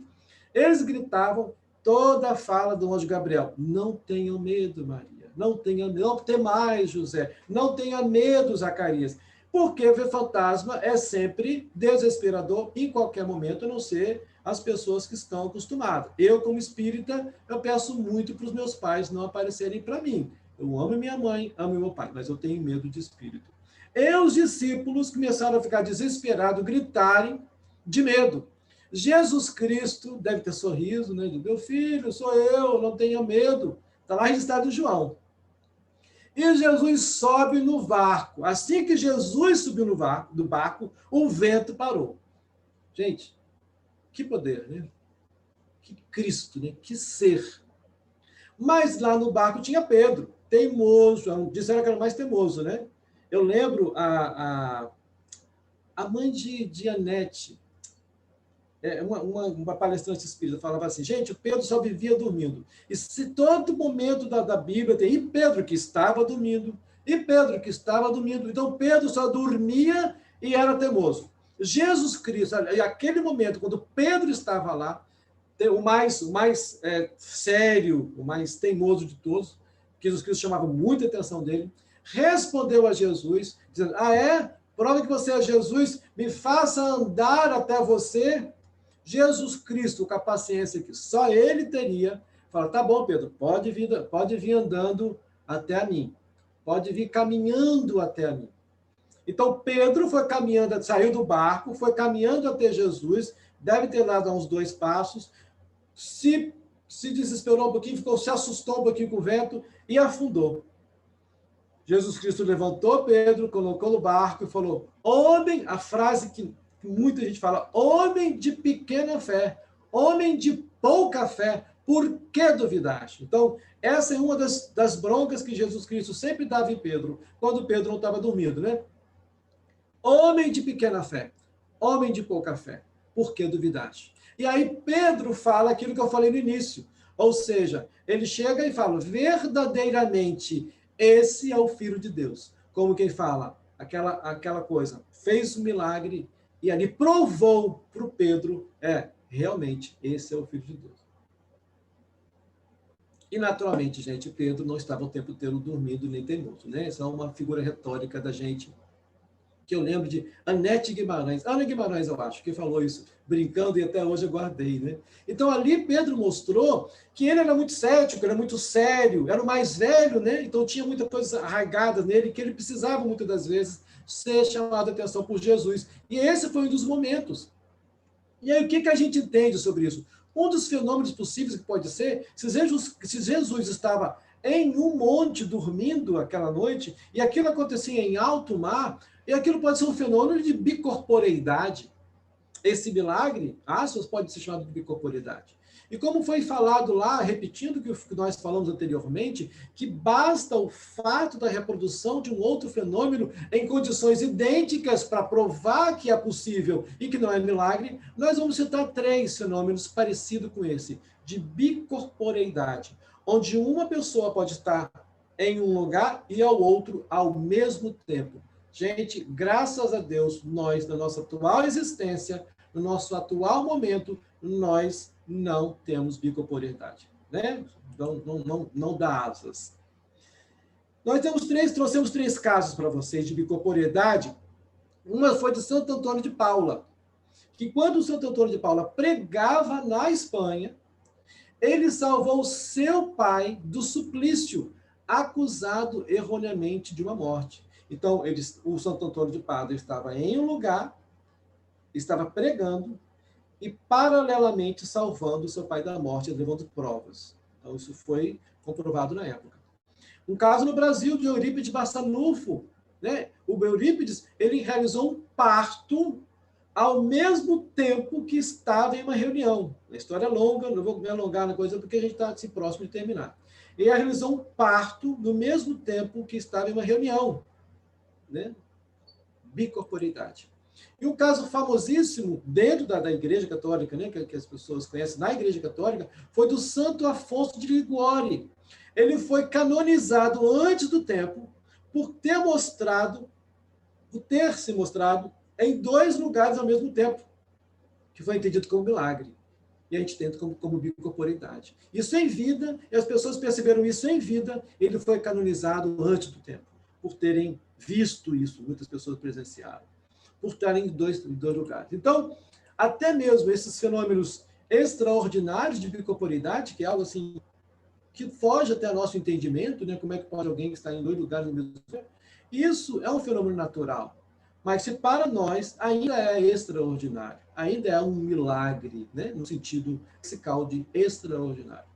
eles gritavam toda a fala do anjo Gabriel: não tenham medo, Maria, não tenha medo, não tem mais, José, não tenha medo, Zacarias, porque ver fantasma é sempre desesperador em qualquer momento, a não ser as pessoas que estão acostumadas. Eu, como espírita, eu peço muito para os meus pais não aparecerem para mim. Eu amo minha mãe, amo meu pai, mas eu tenho medo de espírito. E os discípulos começaram a ficar desesperados, gritarem de medo. Jesus Cristo deve ter sorriso, né? Meu filho, sou eu, não tenha medo. Está lá registrado em João. E Jesus sobe no barco. Assim que Jesus subiu no barco, o vento parou. Gente, que poder, né? Que Cristo, né? Que ser. Mas lá no barco tinha Pedro, teimoso, disseram que era o mais teimoso, né? Eu lembro a mãe de Anete, uma palestrante espírita, falava assim: gente, o Pedro só vivia dormindo. E se todo momento da Bíblia tem, e Pedro que estava dormindo, e Pedro que estava dormindo. Então Pedro só dormia e era teimoso. Jesus Cristo, e aquele momento, quando Pedro estava lá, o mais sério, o mais teimoso de todos, que Jesus Cristo chamava muita atenção dele, respondeu a Jesus, dizendo: ah, é? Prova que você é Jesus, me faça andar até você. Jesus Cristo, com a paciência que só ele teria, fala: tá bom, Pedro, pode vir andando até a mim, pode vir caminhando até a mim. Então, Pedro foi caminhando, saiu do barco, foi caminhando até Jesus, deve ter dado uns 2 passos, se desesperou um pouquinho, se assustou um pouquinho com o vento e afundou. Jesus Cristo levantou Pedro, colocou no barco e falou: homem, a frase que muita gente fala, homem de pequena fé, homem de pouca fé, por que duvidaste? Então, essa é uma das broncas que Jesus Cristo sempre dava em Pedro, quando Pedro não estava dormindo, né? Homem de pequena fé, homem de pouca fé, por que duvidaste? E aí Pedro fala aquilo que eu falei no início, ou seja, ele chega e fala: verdadeiramente, esse é o Filho de Deus. Como quem fala, aquela coisa, fez um milagre e ali provou para o Pedro: realmente, esse é o Filho de Deus. E, naturalmente, gente, Pedro não estava o tempo inteiro dormindo nem teimoso, né? Essa é uma figura retórica da gente, que eu lembro de Anete Guimarães, Ana Guimarães, eu acho, que falou isso, brincando, e até hoje eu guardei, né? Então, ali Pedro mostrou que ele era muito cético, era muito sério, era o mais velho, né? Então, tinha muita coisa arraigada nele, que ele precisava, muitas das vezes, ser chamado a atenção por Jesus. E esse foi um dos momentos. E aí, o que a gente entende sobre isso? Um dos fenômenos possíveis que pode ser, se Jesus estava em um monte dormindo aquela noite, e aquilo acontecia em alto mar, e aquilo pode ser um fenômeno de bicorporeidade. Esse milagre, aspas, pode ser chamado de bicorporeidade. E como foi falado lá, repetindo o que nós falamos anteriormente, que basta o fato da reprodução de um outro fenômeno em condições idênticas para provar que é possível e que não é milagre, nós vamos citar 3 fenômenos parecidos com esse, de bicorporeidade, onde uma pessoa pode estar em um lugar e ao outro ao mesmo tempo. Gente, graças a Deus, nós, na nossa atual existência, no nosso atual momento, nós não temos bicorporeidade, né? Não dá asas. Nós trouxemos 3 casos para vocês de bicorporeidade. Uma foi de Santo Antônio de Paula, que quando o Santo Antônio de Paula pregava na Espanha, ele salvou seu pai do suplício, acusado erroneamente de uma morte. Então, o Santo Antônio de Padua estava em um lugar, estava pregando e, paralelamente, salvando seu pai da morte, levando provas. Então, isso foi comprovado na época. Um caso no Brasil de Eurípides Barçanufo, né? O Eurípides, ele realizou um parto ao mesmo tempo que estava em uma reunião. A história é longa, não vou me alongar na coisa, porque a gente está assim, próximo de terminar. Ele realizou um parto no mesmo tempo que estava em uma reunião, né? Bicorporeidade. E um caso famosíssimo dentro da Igreja Católica, né, que as pessoas conhecem na Igreja Católica, foi do Santo Afonso de Liguori. Ele foi canonizado antes do tempo por ter se mostrado em 2 lugares ao mesmo tempo, que foi entendido como milagre. E a gente tenta como bicorporidade. Isso em vida, e as pessoas perceberam isso em vida, ele foi canonizado antes do tempo, por terem visto isso, muitas pessoas presenciaram, por estarem em dois lugares. Então, até mesmo esses fenômenos extraordinários de bicorporidade, que é algo assim que foge até ao nosso entendimento, né? Como é que pode alguém estar em 2 lugares no mesmo tempo? Isso é um fenômeno natural, mas se para nós ainda é extraordinário, ainda é um milagre, né? No sentido lexical de extraordinário.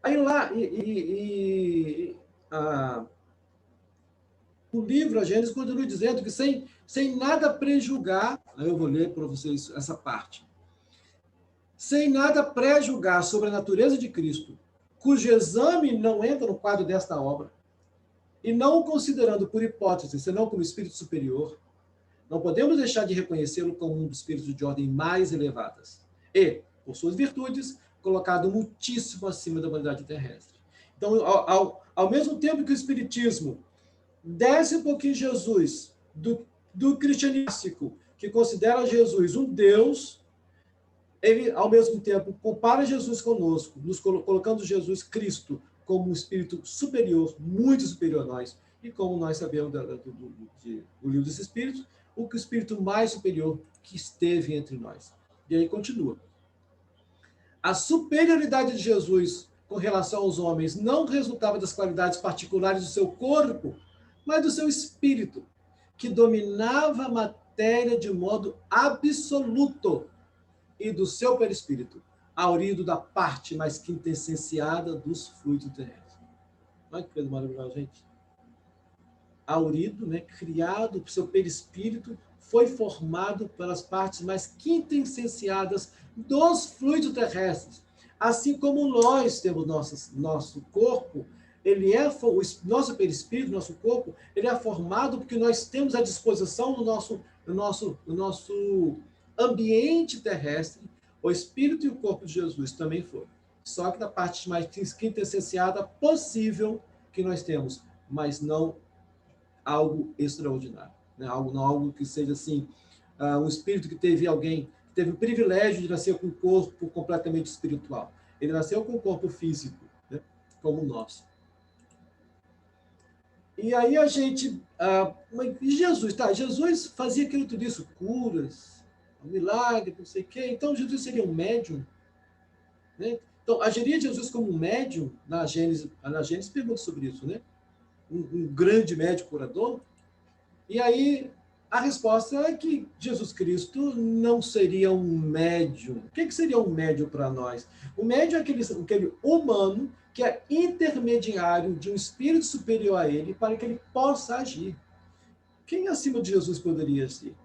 Aí lá, o livro, a Gênesis, continua dizendo que sem nada prejulgar, aí eu vou ler para vocês essa parte, sem nada pré-julgar sobre a natureza de Cristo, cujo exame não entra no quadro desta obra, e não o considerando por hipótese, senão como espírito superior, não podemos deixar de reconhecê-lo como um dos espíritos de ordem mais elevadas, e, por suas virtudes, colocado muitíssimo acima da humanidade terrestre. Então, ao mesmo tempo que o espiritismo desce um pouquinho Jesus do cristianismo, que considera Jesus um Deus, ele, ao mesmo tempo, compara Jesus conosco, nos colocando Jesus Cristo como um espírito superior, muito superior a nós. E como nós sabemos do livro dos Espíritos, o espírito mais superior que esteve entre nós. E aí continua. A superioridade de Jesus com relação aos homens não resultava das qualidades particulares do seu corpo, mas do seu espírito, que dominava a matéria de modo absoluto, e do seu perispírito, aurido da parte mais quintessenciada dos fluidos terrestres. Olha que coisa maravilhosa, gente. Aurido, né, criado, o seu perispírito foi formado pelas partes mais quintessenciadas dos fluidos terrestres. Assim como nós temos nosso corpo, nosso perispírito, nosso corpo, ele é formado porque nós temos à disposição do nosso ambiente terrestre, o espírito e o corpo de Jesus também foram. Só que da parte mais quintessenciada possível que nós temos, mas não algo extraordinário, né? Algo que seja assim, um espírito que teve o privilégio de nascer com um corpo completamente espiritual. Ele nasceu com um corpo físico, né? Como o nosso. E aí a gente... Jesus fazia aquilo tudo isso, curas, um milagre, não sei o quê. Então, Jesus seria um médium, né? Então, agiria Jesus como um médium? Na Gênesis pergunta sobre isso, né? Um grande médium curador? E aí, a resposta é que Jesus Cristo não seria um médium. O que seria um médium para nós? O médium é aquele humano que é intermediário de um espírito superior a ele para que ele possa agir. Quem acima de Jesus poderia ser?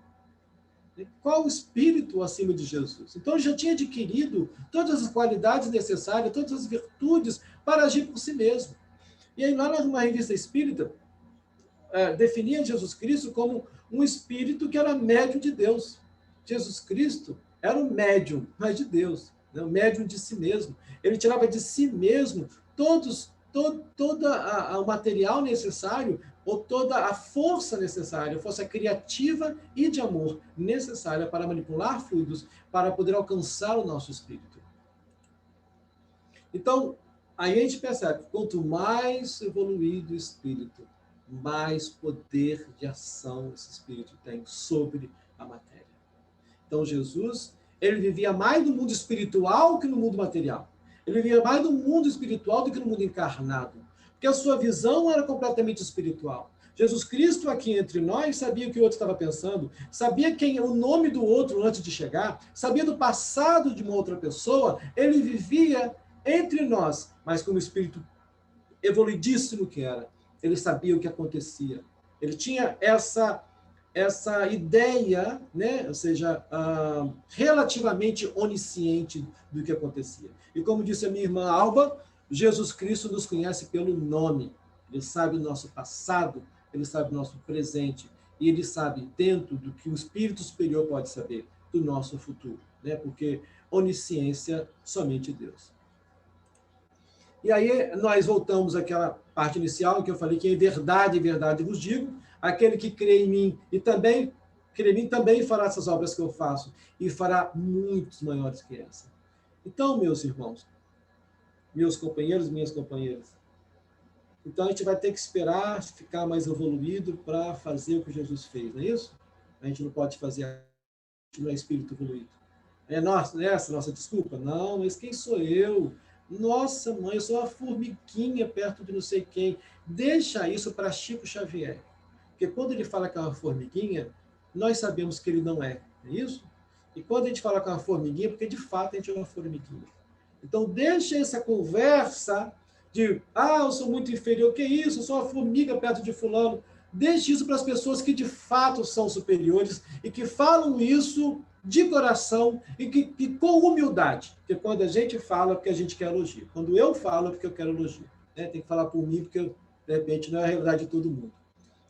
Qual o espírito acima de Jesus? Então, ele já tinha adquirido todas as qualidades necessárias, todas as virtudes para agir por si mesmo. E aí, lá numa revista espírita, definia Jesus Cristo como um espírito que era médium de Deus. Jesus Cristo era um médium, mas de Deus, né? Um médium de si mesmo. Ele tirava de si mesmo todo o material necessário, ou toda a força necessária, força criativa e de amor necessária para manipular fluidos, para poder alcançar o nosso espírito. Então, aí a gente percebe que quanto mais evoluído o espírito, mais poder de ação esse espírito tem sobre a matéria. Então, Jesus, ele vivia mais no mundo espiritual que no mundo material. Ele vivia mais no mundo espiritual do que no mundo encarnado, porque a sua visão era completamente espiritual. Jesus Cristo, aqui entre nós, sabia o que o outro estava pensando, sabia o nome do outro antes de chegar, sabia do passado de uma outra pessoa. Ele vivia entre nós, mas como espírito evoluidíssimo que era. Ele sabia o que acontecia. Ele tinha essa ideia, né? Ou seja, relativamente onisciente do que acontecia. E como disse a minha irmã Alba, Jesus Cristo nos conhece pelo nome. Ele sabe o nosso passado, ele sabe o nosso presente, e ele sabe dentro do que o espírito superior pode saber do nosso futuro, né? Porque onisciência somente Deus. E aí nós voltamos àquela parte inicial em que eu falei que em verdade vos digo, aquele que crê em mim e também crê em mim também fará essas obras que eu faço e fará muitos maiores que essa. Então, meus irmãos, meus companheiros, minhas companheiras, então a gente vai ter que esperar ficar mais evoluído para fazer o que Jesus fez, não é isso? A gente não pode fazer, a gente não é espírito evoluído. É essa nossa desculpa? Não, mas quem sou eu? Nossa, mãe, eu sou uma formiguinha perto de não sei quem. Deixa isso para Chico Xavier. Porque quando ele fala que é uma formiguinha, nós sabemos que ele não é. É isso? E quando a gente fala que é uma formiguinha, porque de fato a gente é uma formiguinha. Então, deixa essa conversa de, eu sou muito inferior. Que isso? Eu sou uma formiga perto de fulano. Deixe isso para as pessoas que de fato são superiores e que falam isso de coração e que com humildade. Porque quando a gente fala, é porque a gente quer elogio. Quando eu falo, é porque eu quero elogio. Né? Tem que falar por mim, porque de repente não é a realidade de todo mundo.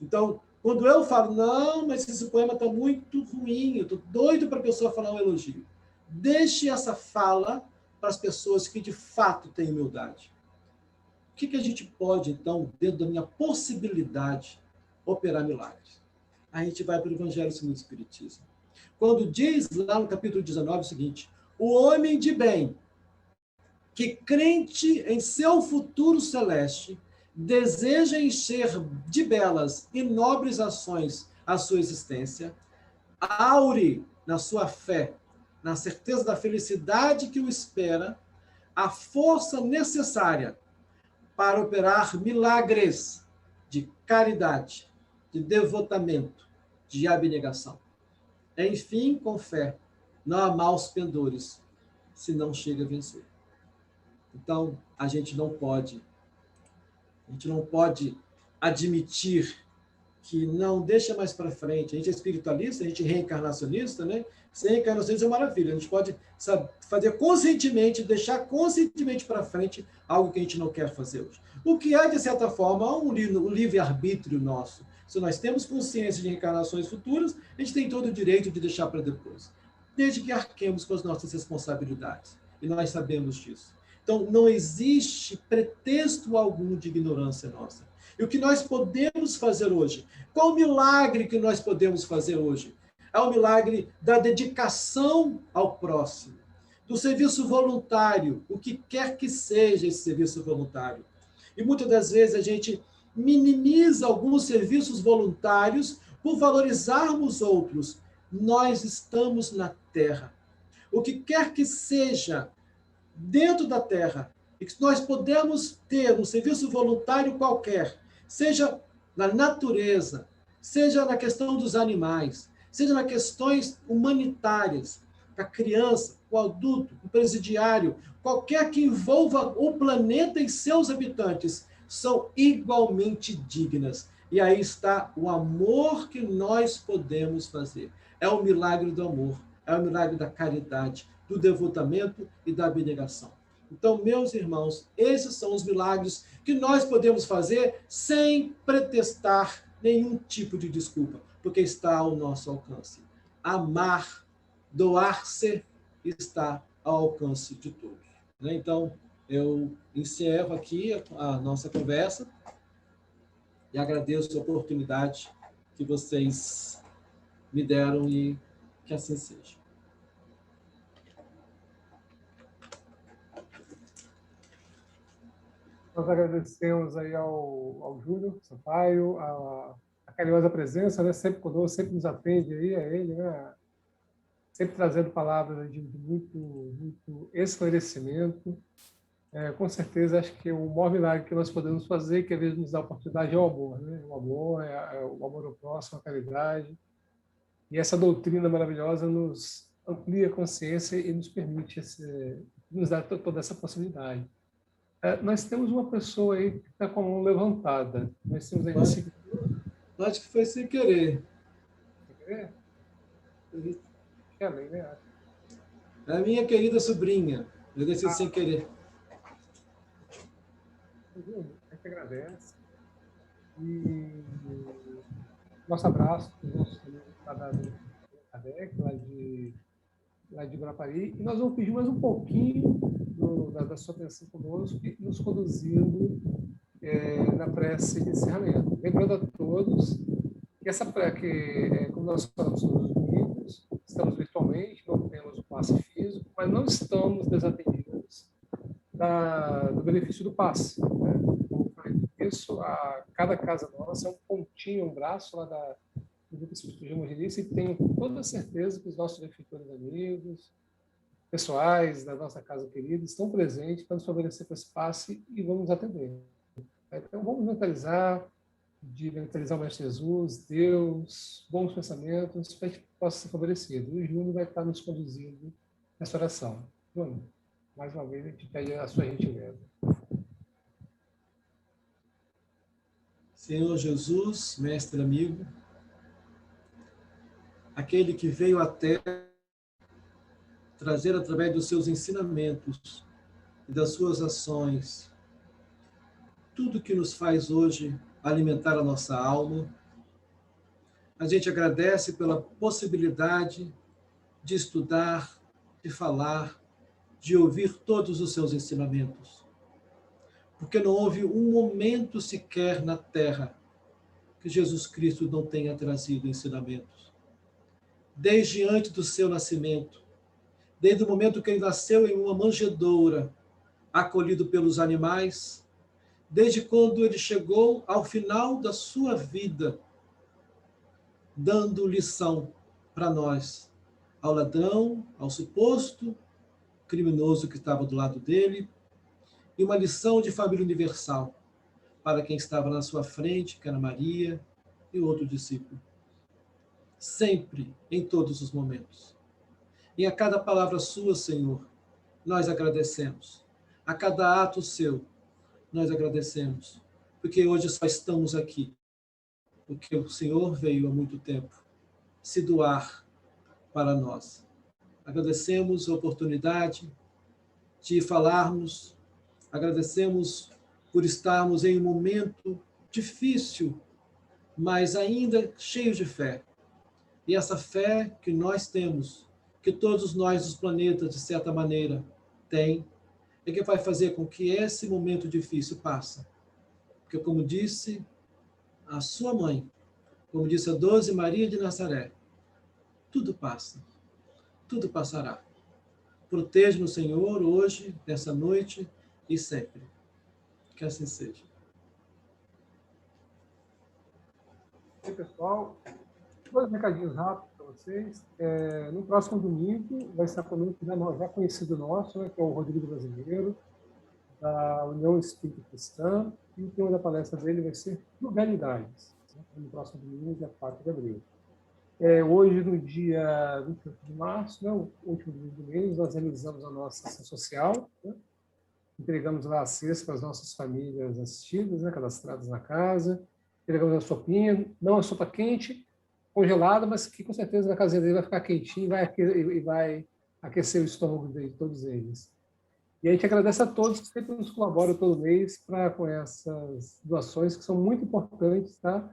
Então, quando eu falo, não, mas esse poema está muito ruim, eu estou doido para a pessoa falar um elogio. Deixe essa fala para as pessoas que de fato têm humildade. O que a gente pode, então, dentro da minha possibilidade, operar milagres? A gente vai para o Evangelho segundo o Espiritismo. Quando diz lá no capítulo 19 o seguinte, o homem de bem, que crente em seu futuro celeste, deseja encher de belas e nobres ações a sua existência, aure na sua fé, na certeza da felicidade que o espera, a força necessária para operar milagres de caridade, de devotamento, de abnegação. Enfim, com fé, não há maus pendores, se não chega a vencer. Então, a gente não pode admitir que não deixa mais para frente. A gente é espiritualista, a gente é reencarnacionista, né? Ser reencarnacionista é maravilha. A gente pode fazer conscientemente, deixar conscientemente para frente algo que a gente não quer fazer hoje. O que é, de certa forma, um livre-arbítrio nosso. Se nós temos consciência de reencarnações futuras, a gente tem todo o direito de deixar para depois. Desde que arquemos com as nossas responsabilidades. E nós sabemos disso. Então, não existe pretexto algum de ignorância nossa. E o que nós podemos fazer hoje? Qual o milagre que nós podemos fazer hoje? É o milagre da dedicação ao próximo, do serviço voluntário, o que quer que seja esse serviço voluntário. E muitas das vezes a gente minimiza alguns serviços voluntários por valorizarmos outros. Nós estamos na Terra. O que quer que seja dentro da Terra, e que nós podemos ter um serviço voluntário qualquer, seja na natureza, seja na questão dos animais, seja nas questões humanitárias, a criança, o adulto, o presidiário, qualquer que envolva o planeta e seus habitantes, são igualmente dignas. E aí está o amor que nós podemos fazer. É o milagre do amor, é o milagre da caridade, do devotamento e da abnegação. Então, meus irmãos, esses são os milagres que nós podemos fazer sem pretextar nenhum tipo de desculpa, porque está ao nosso alcance. Amar, doar-se, está ao alcance de todos. Então, eu encerro aqui a nossa conversa e agradeço a oportunidade que vocês me deram e que assim seja. Nós agradecemos aí ao Júlio Sampaio, a carinhosa presença, né? Sempre conosco, sempre nos atende aí, a ele, né? Sempre trazendo palavras de muito esclarecimento. Com certeza, acho que o maior milagre que nós podemos fazer, que às vezes nos dá a oportunidade, é o amor, né? O amor, o amor ao próximo, a caridade. E essa doutrina maravilhosa nos amplia a consciência e nos permite, nos dá toda essa possibilidade. Nós temos uma pessoa aí que está com a mão levantada. Nós temos aí Acho que foi sem querer. Sem querer? Kelly, né? A minha querida sobrinha. Eu decidi sem querer. A gente agradece. E Nosso abraço para os nossos amigos da Kardec, lá de Guarapari, e nós vamos pedir mais um pouquinho da sua atenção conosco, nos conduzindo na prece de encerramento. Lembrando a todos que essa prece, como nós falamos nos domingos, estamos virtualmente, não temos o passe físico, mas não estamos desatendidos do benefício do passe. Né? Como falei isso, cada casa nossa é um pontinho, um braço lá do Grupo Espírito de Evangelista, e tenho toda a certeza que os nossos benfeitores amigos, pessoais da nossa casa querida, estão presentes para nos favorecer com esse passe e vamos nos atender. Então, vamos mentalizar o Mestre Jesus, Deus, bons pensamentos, para que a gente possa ser favorecido. E o Júnior vai estar nos conduzindo nessa oração. Júnior, mais uma vez, a gente pede a sua gentileza. Senhor Jesus, mestre amigo, aquele que veio à Terra trazer através dos seus ensinamentos e das suas ações tudo que nos faz hoje alimentar a nossa alma. A gente agradece pela possibilidade de estudar, de falar, de ouvir todos os seus ensinamentos. Porque não houve um momento sequer na Terra que Jesus Cristo não tenha trazido ensinamentos. Desde antes do seu nascimento, desde o momento que ele nasceu em uma manjedoura, acolhido pelos animais, desde quando ele chegou ao final da sua vida, dando lição para nós, ao ladrão, ao suposto criminoso que estava do lado dele, e uma lição de família universal para quem estava na sua frente, que era Maria e outro discípulo. Sempre, em todos os momentos. E a cada palavra sua, Senhor, nós agradecemos. A cada ato seu, nós agradecemos. Porque hoje só estamos aqui. Porque o Senhor veio há muito tempo se doar para nós. Agradecemos a oportunidade de falarmos. Agradecemos por estarmos em um momento difícil, mas ainda cheio de fé. E essa fé que nós temos, que todos nós dos planetas, de certa maneira, têm, é que vai fazer com que esse momento difícil passe. Porque, como disse a sua mãe, como disse a Doce Maria de Nazaré, tudo passa, tudo passará. Proteja-nos, Senhor, hoje, nessa noite e sempre. Que assim seja. E aí, pessoal, dois recadinhos rápidos para vocês. No próximo domingo vai estar conosco já conhecido nosso, né, que é o Rodrigo Brasileiro, da União Espírita Cristã, e o tema da palestra dele vai ser Frugalidades, né, no próximo domingo, dia 4 de abril. Hoje, no dia 28 de março, né, o último domingo do mês, nós realizamos a nossa ação social, né, entregamos lá a cesta para as nossas famílias assistidas, né, cadastradas na casa, entregamos a sopinha, não a sopa quente, congelada, mas que com certeza na casinha dele vai ficar quentinho e vai aquecer o estômago de todos eles. E a gente agradece a todos que sempre nos colaboram todo mês com essas doações que são muito importantes, tá?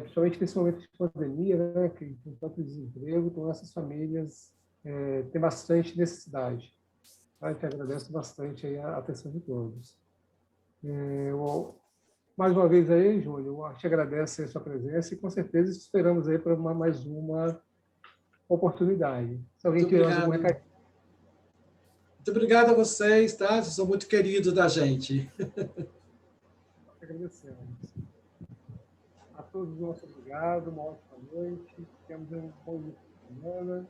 Principalmente nesse momento de pandemia, né, que tem tanto desemprego, então essas famílias têm bastante necessidade. Tá? A gente agradece bastante aí a atenção de todos. Mais uma vez aí, Júlio, a gente agradece a sua presença e com certeza esperamos aí para mais uma oportunidade. Se alguém tiver algum recado. Muito obrigado a vocês, tá? Vocês são muito queridos da gente. Nós agradecemos. A todos, nosso obrigado, uma ótima noite. Temos um bom dia de semana.